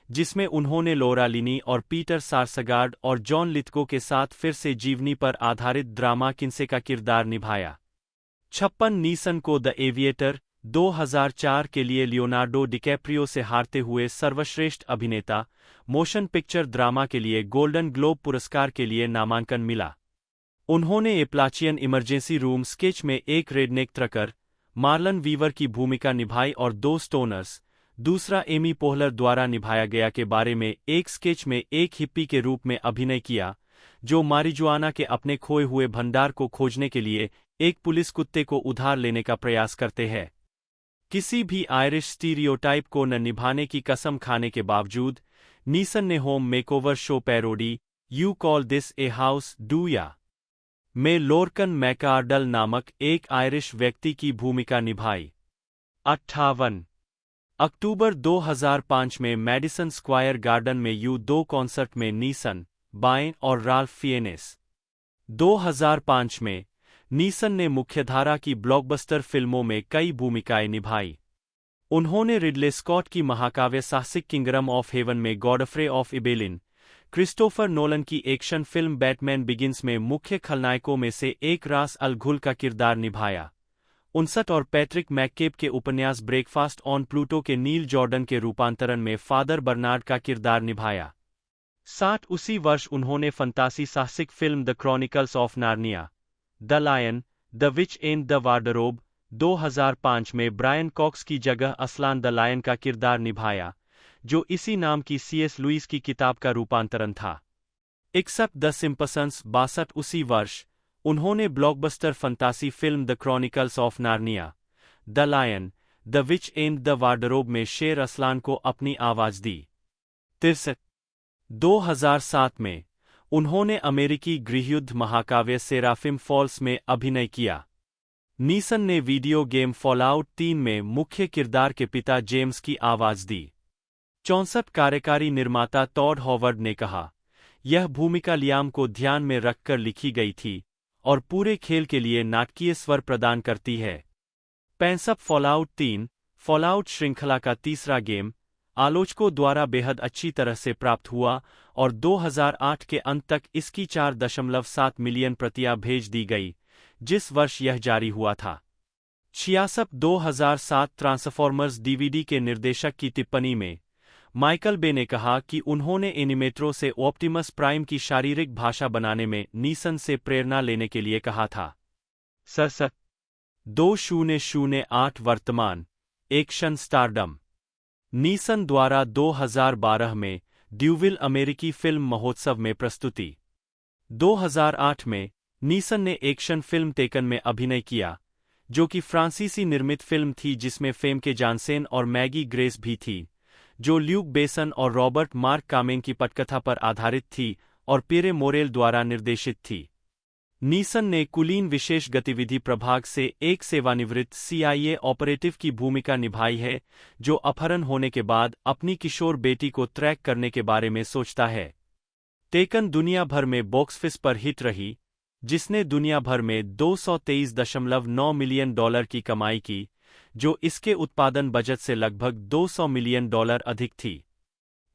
जिसमें उन्होंने लौरा लिनी और पीटर सारसगार्ड और जॉन लिथगो के साथ फिर से जीवनी पर आधारित ड्रामा किन्से का किरदार निभाया। 56 नीसन को द एविएटर 2004 के लिए लियोनार्डो डिकैप्रियो से हारते हुए सर्वश्रेष्ठ अभिनेता मोशन पिक्चर ड्रामा के लिए गोल्डन ग्लोब पुरस्कार के लिए नामांकन मिला। उन्होंने एप्लाचियन इमरजेंसी रूम स्केच में एक रेडनेक ट्रकर, मार्लन वीवर की भूमिका निभाई और 2 स्टोनर्स, दूसरा एमी पोहलर द्वारा निभाया गया के बारे में एक स्केच में एक हिप्पी के रूप में अभिनय किया, जो मारिजुआना के अपने खोए हुए भंडार को खोजने के लिए एक पुलिस कुत्ते को उधार लेने का प्रयास करते हैं। किसी भी आयरिश स्टीरियोटाइप को न निभाने की कसम खाने के बावजूद, नीसन ने home makeover show parody you call this a house do या में लोरकन मैकार्डल नामक एक आयरिश व्यक्ति की भूमिका निभाई। 58 अक्टूबर 2005 में मैडिसन स्क्वायर गार्डन में U2 कॉन्सर्ट में नीसन, बायन और राल्फ फिएनेस। 2005 में नीसन ने मुख्यधारा की ब्लॉकबस्टर फिल्मों में कई भूमिकाएं निभाई। उन्होंने रिडले स्कॉट की महाकाव्य साहसिक किंगडम ऑफ हेवन में गॉडफ्रे ऑफ इबेलिन, क्रिस्टोफर नोलन की एक्शन फिल्म बैटमैन बिगिंस में मुख्य खलनायकों में से एक रास अल घुल का किरदार निभाया। 59 और पैट्रिक मैककेब के उपन्यास ब्रेकफास्ट ऑन प्लूटो के नील जॉर्डन के रूपांतरण में फादर बर्नार्ड का किरदार निभाया। 60 उसी वर्ष उन्होंने फंतासी साहसिक film the chronicles of Narnia, the lion, the witch and the wardrobe, 2005 में ब्रायन कॉक्स की जगह असलान द लायन का किरदार निभाया, जो इसी नाम की C.S. लुईस की किताब का रूपांतरण था। 61 द सिम्पसंस, 62 उसी वर्ष उन्होंने blockbuster fantasy film the chronicles of Narnia, the lion, the witch and the wardrobe में शेर असलान को अपनी आवाज दी। 63 2007 में उन्होंने अमेरिकी गृहयुद्ध महाकाव्य सेराफिम फॉल्स में अभिनय किया। नीसन ने वीडियो गेम फॉलआउट 3 में मुख्य किरदार के पिता जेम्स की आवाज दी। 64 कार्यकारी निर्माता टॉड हॉवर्ड ने कहा यह भूमिका लियाम को ध्यान में रखकर लिखी गई थी और पूरे खेल के लिए नाटकीय स्वर प्रदान करती है। 65 फॉलआउट 3 फॉलआउट श्रृंखला का तीसरा गेम आलोचकों द्वारा बेहद अच्छी तरह से प्राप्त हुआ और 2008 के अंत तक इसकी 4.7 मिलियन प्रतियां भेज दी गई, जिस वर्ष यह जारी हुआ था। 66 2007 ट्रांसफॉर्मर्स डीवीडी के निर्देशक की टिप्पणी में माइकल बे ने कहा कि उन्होंने एनिमेट्रो से ऑप्टिमस प्राइम की शारीरिक भाषा बनाने में नीसन से प्रेरणा लेने के लिए कहा था। 2008 वर्तमान एक्शन स्टारडम नीसन द्वारा 2012 में ड्यूविल अमेरिकी फिल्म महोत्सव में प्रस्तुति। 2008 में नीसन ने एक्शन फिल्म टेकन में अभिनय किया, जो कि फ्रांसीसी निर्मित फिल्म थी जिसमें फेमके जानसेन और मैगी ग्रेस भी थी, जो ल्यूक बेसन और रॉबर्ट मार्क कामेन की पटकथा पर आधारित थी और पिरे मोरेल द्वारा निर्देशित थी। नीसन ने कुलीन विशेष गतिविधि प्रभाग से एक सेवानिवृत्त CIA ऑपरेटिव की भूमिका निभाई है, जो अपहरण होने के बाद अपनी किशोर बेटी को ट्रैक करने के बारे में सोचता है। टेकन दुनिया भर में बॉक्स ऑफिस पर हिट रही, जिसने दुनिया भर में $223.9 मिलियन की कमाई की, जो इसके उत्पादन बजट से लगभग $200 मिलियन अधिक थी।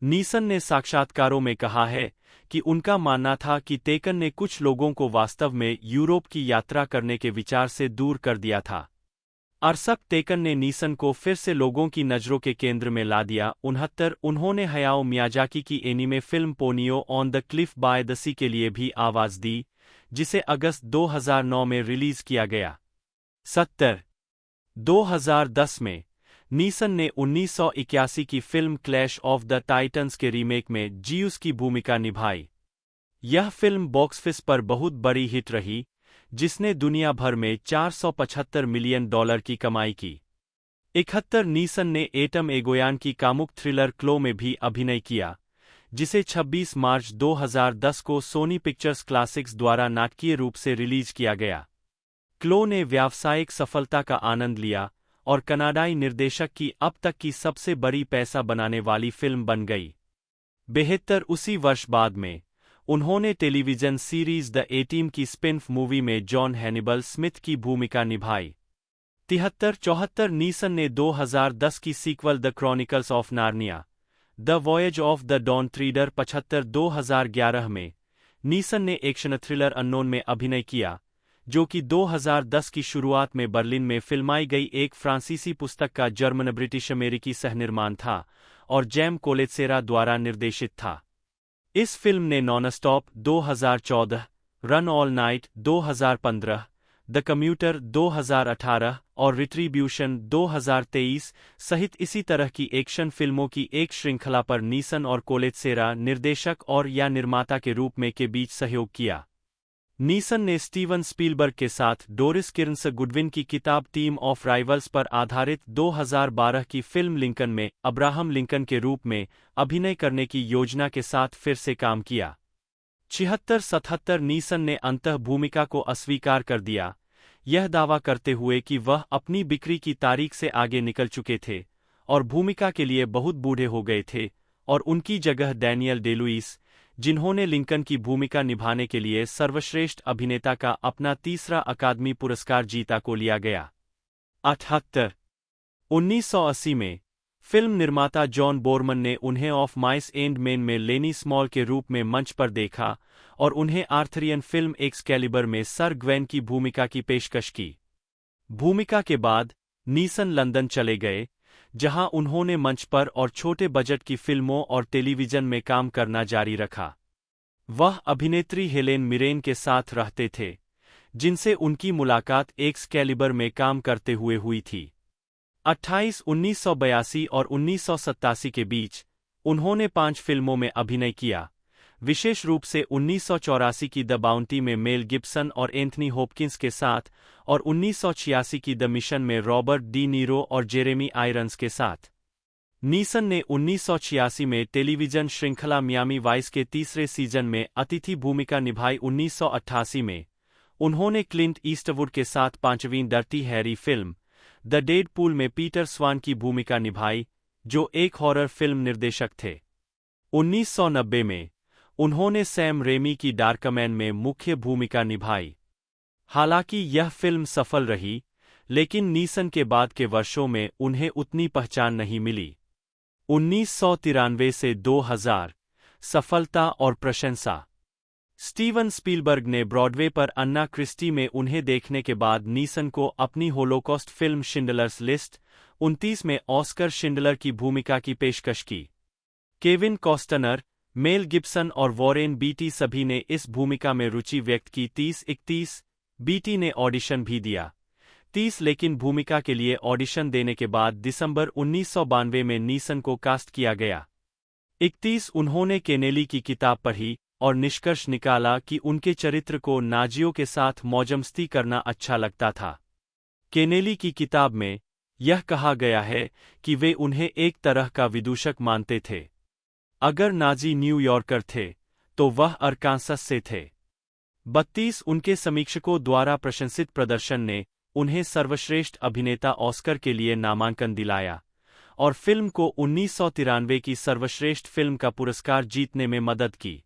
नीसन ने साक्षात्कारों में कहा है कि उनका मानना था कि टेकन ने कुछ लोगों को वास्तव में यूरोप की यात्रा करने के विचार से दूर कर दिया था। अरसक टेकन ने नीसन को फिर से लोगों की नज़रों के केंद्र में ला दिया। 69 उन्होंने हयाओ मियाजाकी की anime film Ponyo on the cliff by the sea के लिए भी आवाज़ दी, जिसे अगस्त 2009 में रिलीज़ किया गया। 70 2010 में नीसन ने 1981 की film clash of the titans के रीमेक में जीउस की भूमिका निभाई। यह फिल्म बॉक्स ऑफिस पर बहुत बड़ी हिट रही, जिसने दुनिया भर में $475 मिलियन की कमाई की। 71 नीसन ने एटम एगोयान की कामुक थ्रिलर क्लो में भी अभिनय किया, जिसे 26 मार्च 2010 को सोनी पिक्चर्स क्लासिक्स द्वारा नाटकीय रूप से रिलीज किया गया। क्लो ने व्यावसायिक सफलता का आनंद लिया और कनाडाई निर्देशक की अब तक की सबसे बड़ी पैसा बनाने वाली फिल्म बन गई। 72 उसी वर्ष बाद में उन्होंने टेलीविजन सीरीज द ए-टीम की स्पिन-ऑफ मूवी में जॉन हैनिबल स्मिथ की भूमिका निभाई। 73 नीसन ने 2010 की sequel the chronicles of Narnia the voyage of the dawn treader 75 2011 में नीसन ने एक्शन थ्रिलर अननोन में अभिनय किया, जो कि 2010 की शुरुआत में बर्लिन में फिल्माई गई एक फ्रांसीसी पुस्तक का जर्मन ब्रिटिश अमेरिकी सहनिर्माण था और जैम कोलेत्सेरा द्वारा निर्देशित था। इस फिल्म ने Nonstop 2014, Run all Night 2015, The Commuter 2018 और रिट्रीब्यूशन 2023 सहित इसी तरह की एक्शन फिल्मों की एक श्रृंखला पर नीसन और कोलेत्सेरा निर्देशक और या निर्माता के रूप में के बीच सहयोग किया। नीसन ने स्टीवन स्पीलबर्ग के साथ डोरिस किर्न्स गुडविन की किताब टीम ऑफ राइवल्स पर आधारित 2012 की फिल्म लिंकन में अब्राहम लिंकन के रूप में अभिनय करने की योजना के साथ फिर से काम किया। 76 नीसन ने अंततः भूमिका को अस्वीकार कर दिया, यह दावा करते हुए कि वह अपनी बिक्री की तारीख से आगे निकल चुके थे और भूमिका के लिए बहुत बूढ़े हो गए थे और उनकी जगह डैनियल डे-लुइस, जिन्होंने लिंकन की भूमिका निभाने के लिए सर्वश्रेष्ठ अभिनेता का अपना तीसरा अकादमी पुरस्कार जीता को लिया गया। 78 1980 में फिल्म निर्माता जॉन बोरमन ने उन्हें ऑफ माइस एंड मेन में लेनी स्मॉल के रूप में मंच पर देखा और उन्हें आर्थरियन फिल्म एक्सकैलिबर में सर ग्वेन की भूमिका की पेशकश की। भूमिका के बाद नीसन लंदन चले गए, जहां उन्होंने मंच पर और छोटे बजट की फिल्मों और टेलीविजन में काम करना जारी रखा। वह अभिनेत्री हेलेन मिरेन के साथ रहते थे, जिनसे उनकी मुलाकात एक्सकैलिबर में काम करते हुए हुई थी। 28 1982 और 1987 के बीच उन्होंने 5 फिल्मों में अभिनय किया, विशेष रूप से 1984 की द बाउंटी में मेल गिब्सन और एंथनी हॉपकिंस के साथ और 1986 की द मिशन में रॉबर्ट डी नीरो और जेरेमी आयरन्स के साथ। नीसन ने 1986 में टेलीविजन श्रृंखला मियामी वाइस के तीसरे सीजन में अतिथि भूमिका निभाई। 1988 में उन्होंने क्लिंट ईस्टवुड के साथ 5वीं Dirty Harry film the Dead Pool में पीटर स्वान की भूमिका निभाई, जो एक हॉरर फिल्म निर्देशक थे। 1990 में उन्होंने सैम रेमी की डार्कमैन में मुख्य भूमिका निभाई। हालांकि यह फिल्म सफल रही, लेकिन नीसन के बाद के वर्षों में उन्हें उतनी पहचान नहीं मिली। 1993 से 2000 सफलता और प्रशंसा। स्टीवन स्पीलबर्ग ने ब्रॉडवे पर अन्ना क्रिस्टी में उन्हें देखने के बाद नीसन को अपनी होलोकॉस्ट फिल्म शिंडलर्स लिस्ट 29 में ऑस्कर शिंडलर की भूमिका की पेशकश की। केविन कॉस्टनर, मेल गिब्सन और वॉरेन बीटी सभी ने इस भूमिका में रुचि व्यक्त की। 30-31 बीटी ने ऑडिशन भी दिया। 30 लेकिन भूमिका के लिए ऑडिशन देने के बाद दिसंबर 1992 में नीसन को कास्ट किया गया। 31 उन्होंने केनेली की किताब पढ़ी और निष्कर्ष निकाला कि उनके चरित्र को नाजियों के साथ मौजमस्ती करना अच्छा लगता था। केनेली की किताब में यह कहा गया है कि वे उन्हें एक तरह का विदूषक मानते थे। अगर नाजी न्यूयॉर्कर थे, तो वह अरकांसस से थे। 32 उनके समीक्षकों द्वारा प्रशंसित प्रदर्शन ने उन्हें सर्वश्रेष्ठ अभिनेता ऑस्कर के लिए नामांकन दिलाया और फिल्म को 1993 की सर्वश्रेष्ठ फिल्म का पुरस्कार जीतने में मदद की।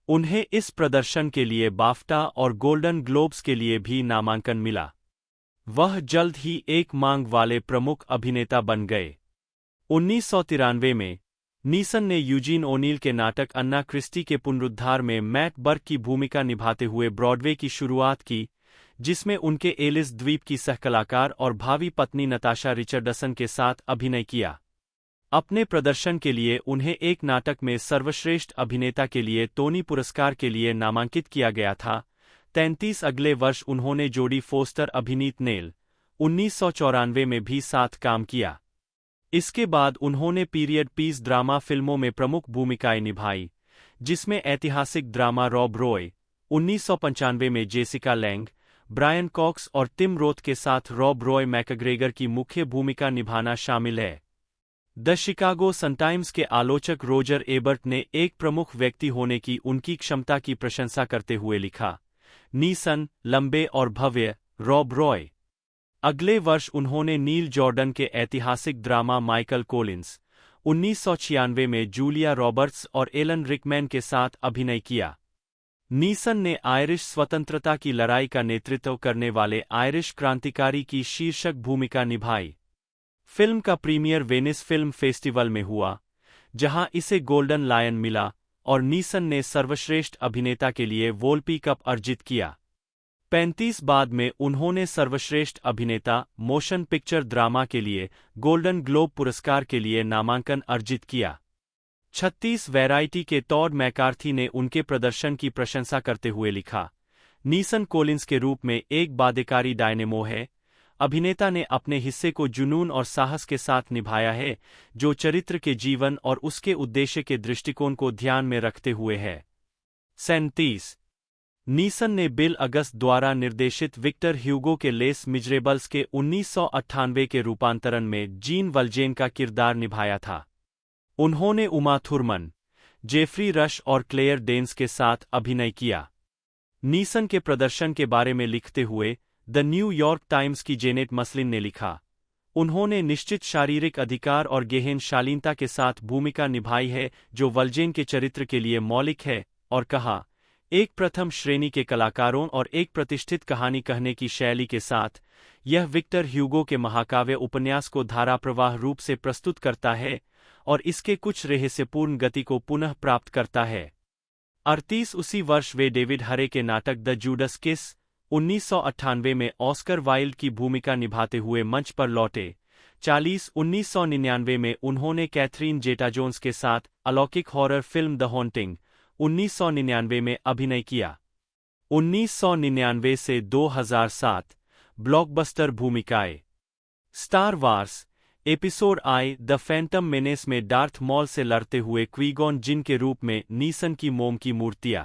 उन्हें इस प्रदर्शन के लिए बाफ्टा और गोल्डन ग्लोब्स के लिए भी नामांकन मिला। वह जल्द ही एक मांग वाले प्रमुख अभिनेता बन गए। 1993 में नीसन ने यूजीन ओनील के नाटक अन्ना क्रिस्टी के पुनरुद्धार में मैट बर्क की भूमिका निभाते हुए ब्रॉडवे की शुरुआत की, जिसमें उनके एलिस द्वीप की सहकलाकार और भावी पत्नी नताशा रिचर्डसन के साथ अभिनय किया। अपने प्रदर्शन के लिए उन्हें एक नाटक में सर्वश्रेष्ठ अभिनेता के लिए टोनी पुरस्कार के लिए नामांकित किया गया था। 33 अगले वर्ष उन्होंने जोडी फोस्टर अभिनीत नेल 1994 में भी साथ काम किया। इसके बाद उन्होंने पीरियड पीस ड्रामा फिल्मों में प्रमुख भूमिकाएं निभाई, जिसमें ऐतिहासिक ड्रामा रॉब रॉय 1995 में जेसिका लैंग, ब्रायन कॉक्स और टिम रोथ के साथ रॉब रॉय मैकग्रेगर की मुख्य भूमिका निभाना शामिल है। द शिकागो सनटाइम्स के आलोचक रोजर एबर्ट ने एक प्रमुख व्यक्ति होने की उनकी क्षमता की प्रशंसा करते हुए लिखा, नीसन, लंबे और भव्य, रॉब रॉय। अगले वर्ष उन्होंने नील जॉर्डन के ऐतिहासिक ड्रामा माइकल कोलिंस 1996 में जूलिया रॉबर्ट्स और एलन रिकमैन के साथ अभिनय किया। नीसन ने आयरिश स्वतंत्रता की लड़ाई का नेतृत्व करने वाले आयरिश क्रांतिकारी की शीर्षक भूमिका निभाई। फिल्म का प्रीमियर वेनिस फिल्म फेस्टिवल में हुआ, जहां इसे गोल्डन लायन मिला और नीसन ने सर्वश्रेष्ठ अभिनेता के लिए वोल्पी कप अर्जित किया। 35 बाद में उन्होंने सर्वश्रेष्ठ अभिनेता मोशन पिक्चर ड्रामा के लिए गोल्डन ग्लोब पुरस्कार के लिए नामांकन अर्जित किया। 36 वैरायटी के टॉड मैकार्थी ने उनके प्रदर्शन की प्रशंसा करते हुए लिखा, नीसन कोलिंस के रूप में एक बाध्यकारी डायनेमो है। अभिनेता ने अपने हिस्से को जुनून और साहस के साथ निभाया है, जो चरित्र के जीवन और उसके उद्देश्य के दृष्टिकोण को ध्यान में रखते हुए है। 37 नीसन ने बिल अगस्त द्वारा निर्देशित विक्टर ह्यूगो के लेस मिजरेबल्स के 1998 के रूपांतरण में जीन वल्जेन का किरदार निभाया था। उन्होंने उमा थुरमन, जेफ्री रश और क्लेयर डेन्स के साथ अभिनय किया। नीसन के प्रदर्शन के बारे में लिखते हुए द न्यूयॉर्क टाइम्स की जेनेट मसलिन ने लिखा, उन्होंने निश्चित शारीरिक अधिकार और गहन शालीनता के साथ भूमिका निभाई है जो वल्जेन के चरित्र के लिए मौलिक है, और कहा, एक प्रथम श्रेणी के कलाकारों और एक प्रतिष्ठित कहानी कहने की शैली के साथ, यह विक्टर ह्यूगो के महाकाव्य उपन्यास को धाराप्रवाह रूप से प्रस्तुत करता है और इसके कुछ रहस्यपूर्ण गति को पुनः प्राप्त करता है। 38 उसी वर्ष वे डेविड हरे के नाटक द जूडस किस 1998 में ऑस्कर वाइल्ड की भूमिका निभाते हुए मंच पर लौटे। 40 1999 में उन्होंने कैथरीन जेटा-जोन्स के साथ अलौकिक हॉरर फिल्म द हॉन्टिंग 1999 में अभिनय किया। 1999 से 2007 ब्लॉकबस्टर भूमिकाएं। Star Wars episode I the Phantom menace में डार्थ मॉल से लड़ते हुए क्वीगॉन जिन के रूप में नीसन की मोम की मूर्तियां।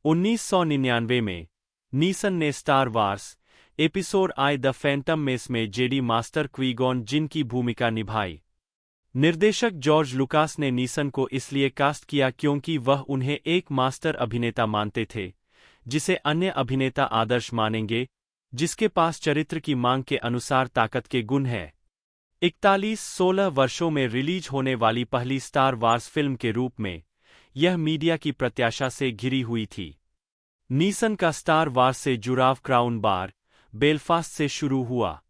1999 में नीसन ने star Wars episode I the Phantom mess में जेडी मास्टर क्वीगॉन जिन की भूमिका निभाई। निर्देशक जॉर्ज लुकास ने नीसन को इसलिए कास्ट किया क्योंकि वह उन्हें एक मास्टर अभिनेता मानते थे, जिसे अन्य अभिनेता आदर्श मानेंगे, जिसके पास चरित्र की मांग के अनुसार ताकत के गुण है। 41 16 वर्षों में रिलीज होने वाली पहली स्टार वार्स फिल्म के रूप में यह मीडिया की प्रत्याशा से घिरी हुई थी। नीसन का स्टार वार्स से जुड़ाव क्राउन बार, बेलफास्ट से शुरू हुआ।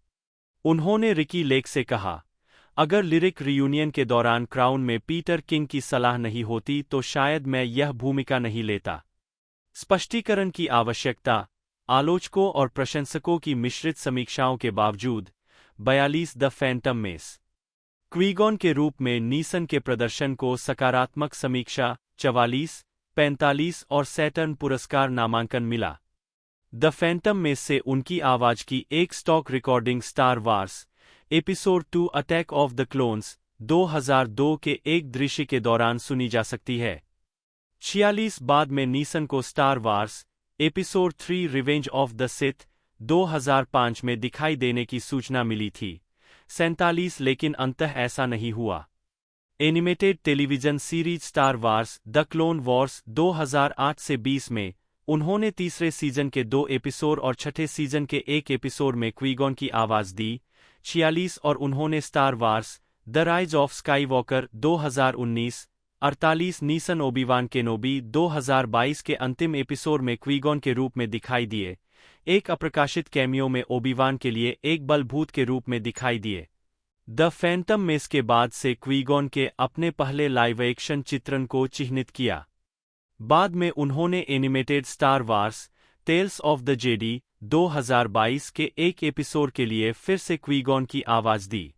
उन्होंने रिकी लेक से कहा, अगर लिरिक रियूनियन के दौरान क्राउन में पीटर किंग की सलाह नहीं होती तो शायद मैं यह भूमिका नहीं लेता। स्पष्टीकरण की आवश्यकता। आलोचकों और प्रशंसकों की मिश्रित समीक्षाओं के बावजूद 42 द फैंटम मेस क्वीगॉन के रूप में नीसन के प्रदर्शन को सकारात्मक समीक्षा 44, 45 और सैटर्न पुरस्कार नामांकन मिला। द फैंटम मेस से उनकी आवाज की एक stock recording star Wars episode 2 attack of the clones 2002 के एक दृश्य के दौरान सुनी जा सकती है। 46 बाद में नीसन को star Wars episode 3 revenge of the Sith 2005 में दिखाई देने की सूचना मिली थी। 47 लेकिन अंततः ऐसा नहीं हुआ। Animated television series star Wars the clone Wars 2008 से 20 में उन्होंने तीसरे सीजन के 2 एपिसोड और छठे सीजन के 1 एपिसोड में क्वीगॉन की आवाज दी। 46 और उन्होंने Star Wars the rise of Skywalker 2019, 48 Neeson Obi Wan Kenobi 2022 के अंतिम एपिसोड में क्वीगॉन के रूप में दिखाई दिए। एक अप्रकाशित कैमियो में ओबीवान के लिए एक बलभूत के रूप में दिखाई दिए। द फैंटम मेस के बाद से क्वीगॉन के अपने पहले लाइव एक्शन चित्रण को चिह्नित किया। बाद में उन्होंने animated Star Wars Tales of the Jedi 2022 के एक एपिसोड के लिए फिर से क्वीगॉन की आवाज दी।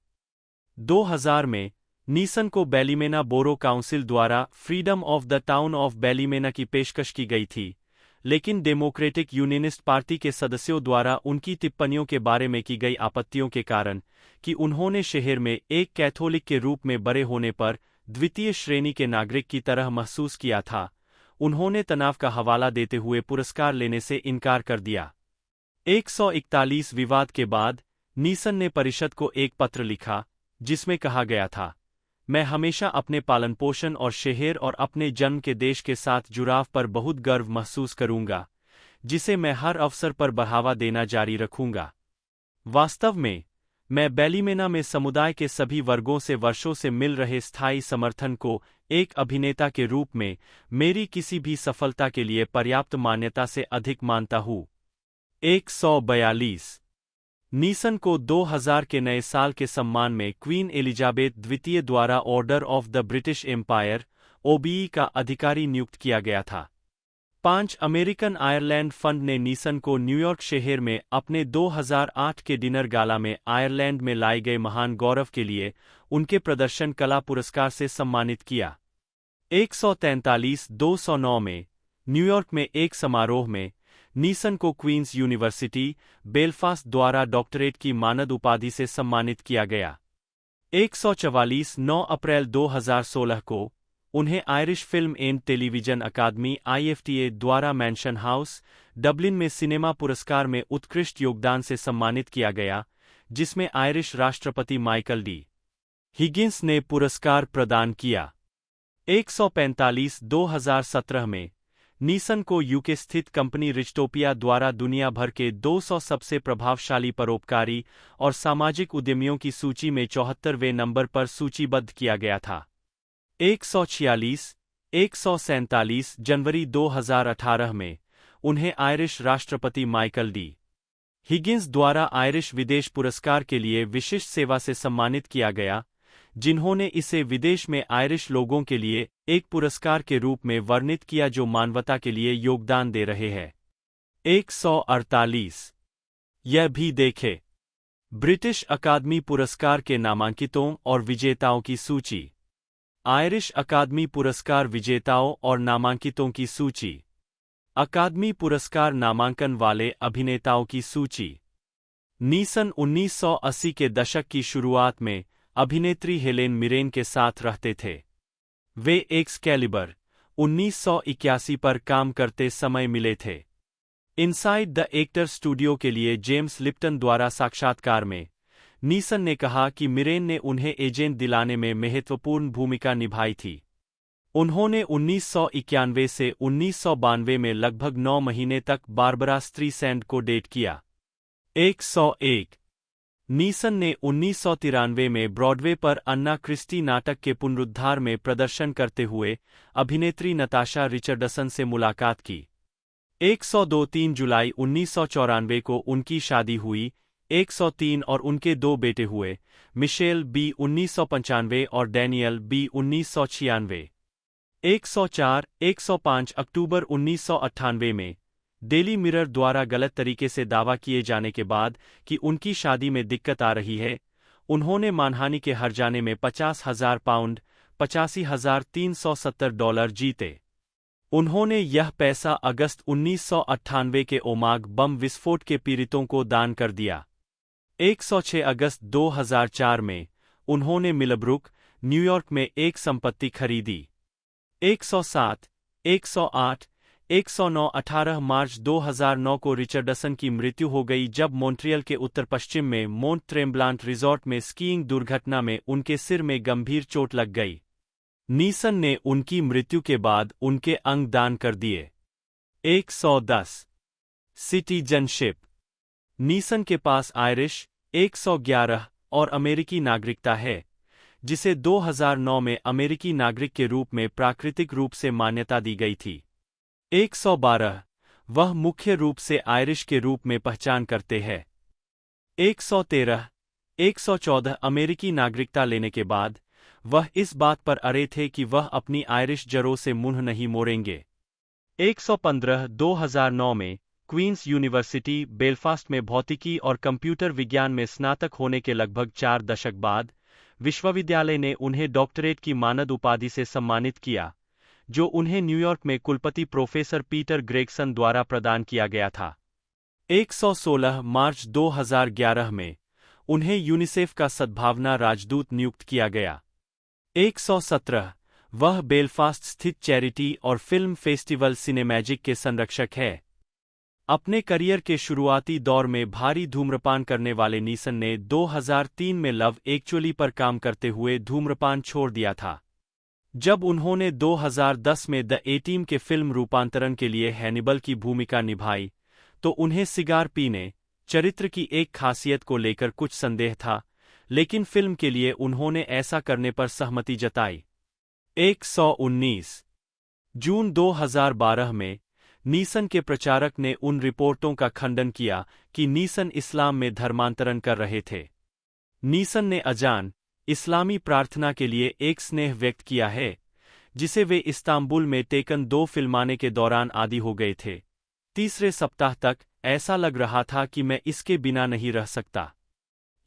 2000 में नीसन को बैलीमेना बोरो काउंसिल द्वारा freedom of the town of Ballymena की पेशकश की गई थी, लेकिन डेमोक्रेटिक यूनियनिस्ट पार्टी के सदस्यों द्वारा उनकी टिप्पणियों के बारे में की गई आपत्तियों के कारण कि उन्होंने शहर में एक कैथोलिक के रूप में बड़े होने पर द्वितीय श्रेणी के नागरिक की तरह महसूस किया था, उन्होंने तनाव का हवाला देते हुए पुरस्कार लेने से इनकार कर दिया। 141 विवाद के बाद नीसन ने परिषद को एक पत्र लिखा जिसमें कहा गया था, मैं हमेशा अपने पालन पोषण और शहर और अपने जन्म के देश के साथ जुड़ाव पर बहुत गर्व महसूस करूंगा, जिसे मैं हर अवसर पर बढ़ावा देना जारी रखूंगा। वास्तव में, मैं बैलीमेना में समुदाय के सभी वर्गों से वर्षों से मिल रहे स्थायी समर्थन को एक अभिनेता के रूप में मेरी किसी भी सफलता के लिए पर्याप्त मान्यता से अधिक मानता हूँ। 142 नीसन को 2000 के नए साल के सम्मान में क्वीन एलिजाबेथ द्वितीय द्वारा Order of the British Empire (OBE) का अधिकारी नियुक्त किया गया था। 5 अमेरिकन आयरलैंड फंड ने नीसन को न्यूयॉर्क शहर में अपने 2008 के डिनर गाला में आयरलैंड में लाए गए महान गौरव के लिए उनके प्रदर्शन कला पुरस्कार से सम्मानित किया। 143-209 में न्यूयॉर्क में एक समारोह में नीसन को क्वींस यूनिवर्सिटी, बेलफास्ट द्वारा डॉक्टरेट की मानद उपाधि से सम्मानित किया गया। 144-9 अप्रैल 2016 को उन्हें Irish Film and Television Academy (IFTA) द्वारा मैंशन हाउस, डबलिन में सिनेमा पुरस्कार में उत्कृष्ट योगदान से सम्मानित किया गया, जिसमें आयरिश राष्ट्रपति माइकल डी. हिगिंस ने पुरस्कार प्रदान किया। 145-2017 में नीसन को यूके स्थित कंपनी रिचटोपिया द्वारा दुनिया भर के 200 सबसे प्रभावशाली परोपकारी और सामाजिक उद्यमियों की सूची में 74वें नंबर पर सूचीबद्ध किया गया था। 146 जनवरी 2018 में उन्हें आयरिश राष्ट्रपति माइकल डी. हिगिंस द्वारा आयरिश विदेश पुरस्कार के लिए विशिष्ट सेवा से सम्मानित किया गया, जिन्होंने इसे विदेश में आयरिश लोगों के लिए एक पुरस्कार के रूप में वर्णित किया जो मानवता के लिए योगदान दे रहे हैं। 148 यह भी देखें, ब्रिटिश अकादमी पुरस्कार के नामांकितों और विजेताओं की सूची। आयरिश अकादमी पुरस्कार विजेताओं और नामांकितों की सूची। अकादमी पुरस्कार नामांकन वाले अभिनेताओं की सूची। नीसन 1980 के दशक की शुरुआत में अभिनेत्री हेलेन मिरेन के साथ रहते थे। वे एक्सकैलिबर 1981 पर काम करते समय मिले थे। इनसाइड द एक्टर स्टूडियो के लिए जेम्स लिप्टन द्वारा साक्षात्कार में नीसन ने कहा कि मिरेन ने उन्हें एजेंट दिलाने में महत्वपूर्ण भूमिका निभाई थी। उन्होंने 1991 से 1992 में लगभग 9 महीने तक बारबरा स्ट्रीसैंड को डेट किया। 101 नीसन ने 1993 में ब्रॉडवे पर अन्ना क्रिस्टी नाटक के पुनरुद्धार में प्रदर्शन करते हुए अभिनेत्री नताशा रिचर्डसन से मुलाकात की। 102 जुलाई 1994 को उनकी शादी हुई। 103 और उनके दो बेटे हुए, मिशेल बी 1995 और डैनियल बी 1996। 104, 105 अक्टूबर 1998 में डेली मिरर द्वारा गलत तरीके से दावा किए जाने के बाद कि उनकी शादी में दिक्कत आ रही है, उन्होंने मानहानि के हर्जाने में 50,000 पाउंड $85,370 जीते। उन्होंने यह पैसा अगस्त 1998 के ओमाग बम विस्फोट के पीड़ितों को दान कर दिया। 106 अगस्त 2004 में उन्होंने मिलब्रुक, न्यूयॉर्क में एक संपत्ति खरीदी। 107, 108, 109 18 मार्च 2009 को रिचर्डसन की मृत्यु हो गई जब मॉन्ट्रियल के उत्तर पश्चिम में मोंट ट्रेम्ब्लांट रिजॉर्ट में स्कीइंग दुर्घटना में उनके सिर में गंभीर चोट लग गई। नीसन ने उनकी मृत्यु के बाद उनके अंग दान कर दिए। 110 सिटीजनशिप। नीसन के पास आयरिश, 111 और अमेरिकी नागरिकता है, जिसे 2009 में अमेरिकी नागरिक के रूप में प्राकृतिक रूप से मान्यता दी गई थी। 112 वह मुख्य रूप से आयरिश के रूप में पहचान करते हैं। 113, 114 अमेरिकी नागरिकता लेने के बाद वह इस बात पर अड़े थे कि वह अपनी आयरिश जड़ों से मुंह नहीं मोड़ेंगे। 115 2009 में क्वींस यूनिवर्सिटी बेलफास्ट में भौतिकी और कंप्यूटर विज्ञान में स्नातक होने के लगभग 4 दशक बाद विश्वविद्यालय ने उन्हें डॉक्टरेट की मानद उपाधि से सम्मानित किया, जो उन्हें न्यूयॉर्क में कुलपति प्रोफेसर पीटर ग्रेगसन द्वारा प्रदान किया गया था। 116 मार्च 2011 में उन्हें यूनिसेफ का सद्भावना राजदूत नियुक्त किया गया। 117 वह बेलफास्ट स्थित चैरिटी और फिल्म फेस्टिवल सिनेमैजिक के संरक्षक है। अपने करियर के शुरुआती दौर में भारी धूम्रपान करने वाले नीसन ने 2003 में लव एक्चुअली पर काम करते हुए धूम्रपान छोड़ दिया था। जब उन्होंने 2010 में द ए-टीम के फिल्म रूपांतरण के लिए हैनिबल की भूमिका निभाई, तो उन्हें सिगार पीने, चरित्र की एक खासियत को लेकर कुछ संदेह था, लेकिन फिल्म के लिए उन्होंने ऐसा करने पर सहमति जताई। 119 जून 2012 में नीसन के प्रचारक ने उन रिपोर्टों का खंडन किया कि नीसन इस्लाम में धर्मांतरण कर रहे थे। नीसन ने अजान, इस्लामी प्रार्थना के लिए एक स्नेह व्यक्त किया है, जिसे वे इस्तांबुल में टेकन 2 फिल्माने के दौरान आदी हो गए थे। तीसरे सप्ताह तक ऐसा लग रहा था कि मैं इसके बिना नहीं रह सकता।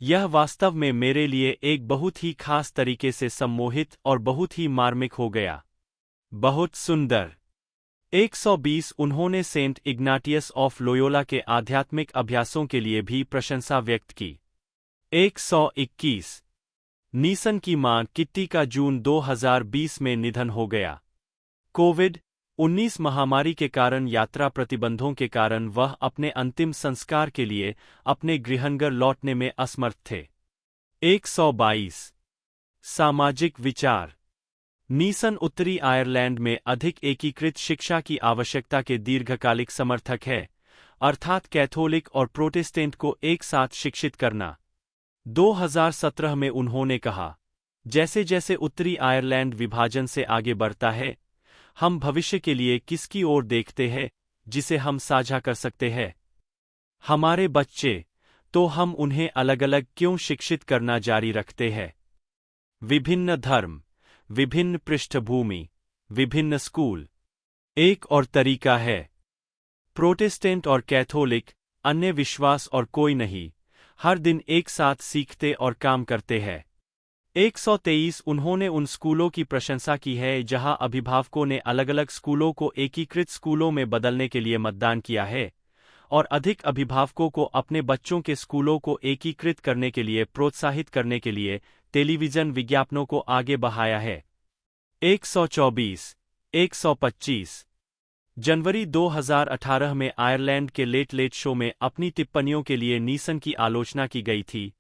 यह वास्तव में मेरे लिए एक बहुत ही खास तरीके से सम्मोहित और बहुत ही मार्मिक हो गया। बहुत सुंदर। 120 उन्होंने सेंट इग्नाटियस ऑफ लोयोला के आध्यात्मिक अभ्यासों के लिए भी प्रशंसा व्यक्त की। 121 नीसन की मां किट्टी का जून 2020 में निधन हो गया। कोविड-19 महामारी के कारण यात्रा प्रतिबंधों के कारण वह अपने अंतिम संस्कार के लिए अपने गृहनगर लौटने में असमर्थ थे। 122 सामाजिक विचार। नीसन उत्तरी आयरलैंड में अधिक एकीकृत शिक्षा की आवश्यकता के दीर्घकालिक समर्थक है, अर्थात कैथोलिक और प्रोटेस्टेंट को एक साथ शिक्षित करना। 2017 में उन्होंने कहा, जैसे जैसे उत्तरी आयरलैंड विभाजन से आगे बढ़ता है, हम भविष्य के लिए किसकी ओर देखते हैं जिसे हम साझा कर सकते हैं? हमारे बच्चे, तो हम उन्हें अलग अलग क्यों शिक्षित करना जारी रखते हैं? विभिन्न धर्म, विभिन्न पृष्ठभूमि, विभिन्न स्कूल। एक और तरीका है। प्रोटेस्टेंट और कैथोलिक, अन्य विश्वास और कोई नहीं, हर दिन एक साथ सीखते और काम करते हैं। 123 उन्होंने उन स्कूलों की प्रशंसा की है जहां अभिभावकों ने अलग अलग स्कूलों को एकीकृत स्कूलों में बदलने के लिए मतदान किया है, और अधिक अभिभावकों को अपने बच्चों के स्कूलों को एकीकृत करने के लिए प्रोत्साहित करने के लिए टेलीविजन विज्ञापनों को आगे बढ़ाया है। 124 125 जनवरी 2018 में आयरलैंड के लेट लेट शो में अपनी टिप्पणियों के लिए नीसन की आलोचना की गई थी,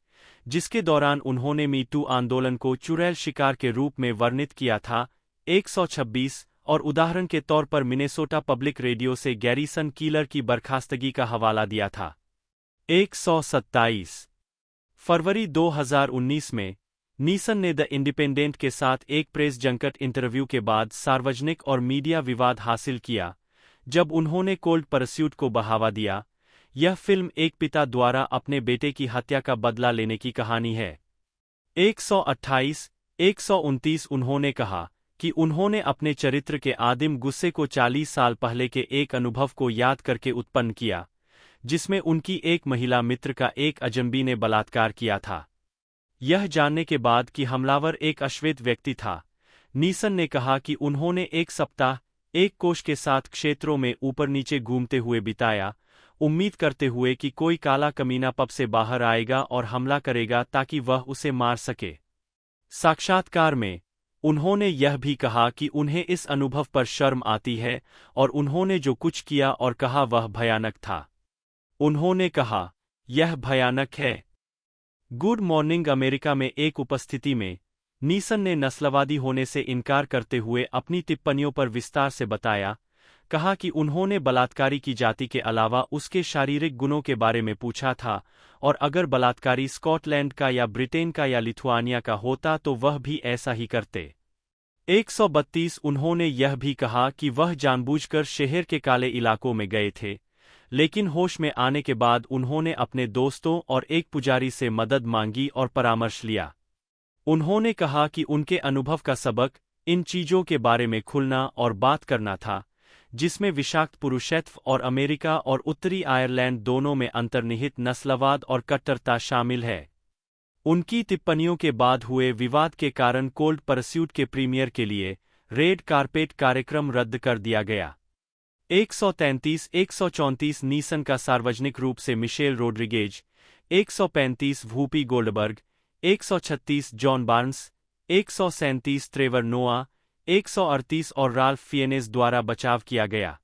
जिसके दौरान उन्होंने मी टू आंदोलन को चुड़ैल शिकार के रूप में वर्णित किया था। 126 और उदाहरण के तौर पर मिनेसोटा पब्लिक रेडियो से गैरिसन कीलर की बर्खास्तगी का हवाला दिया था। 127 फरवरी 2019 में नीसन ने द इंडिपेंडेंट के साथ एक प्रेस जंकट इंटरव्यू के बाद सार्वजनिक और मीडिया विवाद हासिल किया, जब उन्होंने कोल्ड परस्यूट को बढ़ावा दिया। यह फिल्म एक पिता द्वारा अपने बेटे की हत्या का बदला लेने की कहानी है। 128, 129 उन्होंने कहा कि उन्होंने अपने चरित्र के आदिम गुस्से को 40 साल पहले के एक अनुभव को याद करके उत्पन्न किया, जिसमें उनकी एक महिला मित्र का एक अजनबी ने बलात्कार किया था। यह जानने के बाद कि हमलावर एक अश्वेत व्यक्ति था, नीसन ने कहा कि उन्होंने एक सप्ताह एक कोष के साथ क्षेत्रों में ऊपर नीचे घूमते हुए बिताया, उम्मीद करते हुए कि कोई काला कमीना पब से बाहर आएगा और हमला करेगा ताकि वह उसे मार सके। साक्षात्कार में उन्होंने यह भी कहा कि उन्हें इस अनुभव पर शर्म आती है और उन्होंने जो कुछ किया और कहा वह भयानक था। उन्होंने कहा, यह भयानक है। गुड मॉर्निंग अमेरिका में एक उपस्थिति में नीसन ने नस्लवादी होने से इनकार करते हुए अपनी टिप्पणियों पर विस्तार से बताया, कहा कि उन्होंने बलात्कारी की जाति के अलावा उसके शारीरिक गुणों के बारे में पूछा था और अगर बलात्कारी स्कॉटलैंड का या ब्रिटेन का या लिथुआनिया का होता तो वह भी ऐसा ही करते। 132 उन्होंने यह भी कहा कि वह जानबूझकर शहर के काले इलाकों में गए थे, लेकिन होश में आने के बाद उन्होंने अपने दोस्तों और एक पुजारी से मदद मांगी और परामर्श लिया। उन्होंने कहा कि उनके अनुभव का सबक इन चीजों के बारे में खुलना और बात करना था, जिसमें विषाक्त पुरुषत्व और अमेरिका और उत्तरी आयरलैंड दोनों में अंतर्निहित नस्लवाद और कट्टरता शामिल है। उनकी टिप्पणियों के बाद हुए विवाद के कारण कोल्ड परस्यूट के प्रीमियर के लिए रेड कार्पेट कार्यक्रम रद्द कर दिया गया। 133, 134 नीसन का सार्वजनिक रूप से Michel Rodriguez, 135 Whoopi Goldberg, 136 John Barnes, 137 Trevor नोआ, 138 और राल्फ फिएनेज द्वारा बचाव किया गया।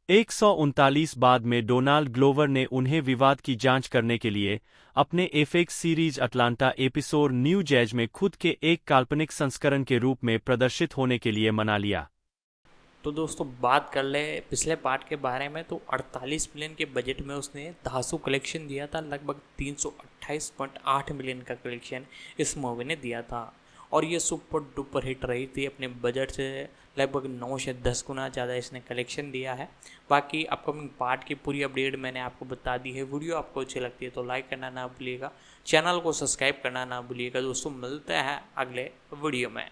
139 बाद में डोनाल्ड ग्लोवर ने उन्हें विवाद की जांच करने के लिए अपने FX series Atlanta episode new jazz में खुद के एक काल्पनिक संस्करण के रूप में प्रदर्शित होने के लिए मना लिया। तो दोस्तों बात कर ले पिछले पार्ट के बारे में, तो 48 मिलियन के बजट में उसने धांसू कलेक्शन दिया था। लगभग 328.8 मिलियन का कलेक्शन इस मूवी ने दिया था और ये सुपर डुपर हिट रही थी। अपने बजट से लगभग 9 से 10 गुना ज़्यादा इसने कलेक्शन दिया है। बाकी अपकमिंग पार्ट की पूरी अपडेट मैंने आपको बता दी है। वीडियो आपको अच्छी लगती है तो लाइक करना ना भूलिएगा, चैनल को सब्सक्राइब करना ना भूलिएगा। दोस्तों मिलते हैं अगले वीडियो में।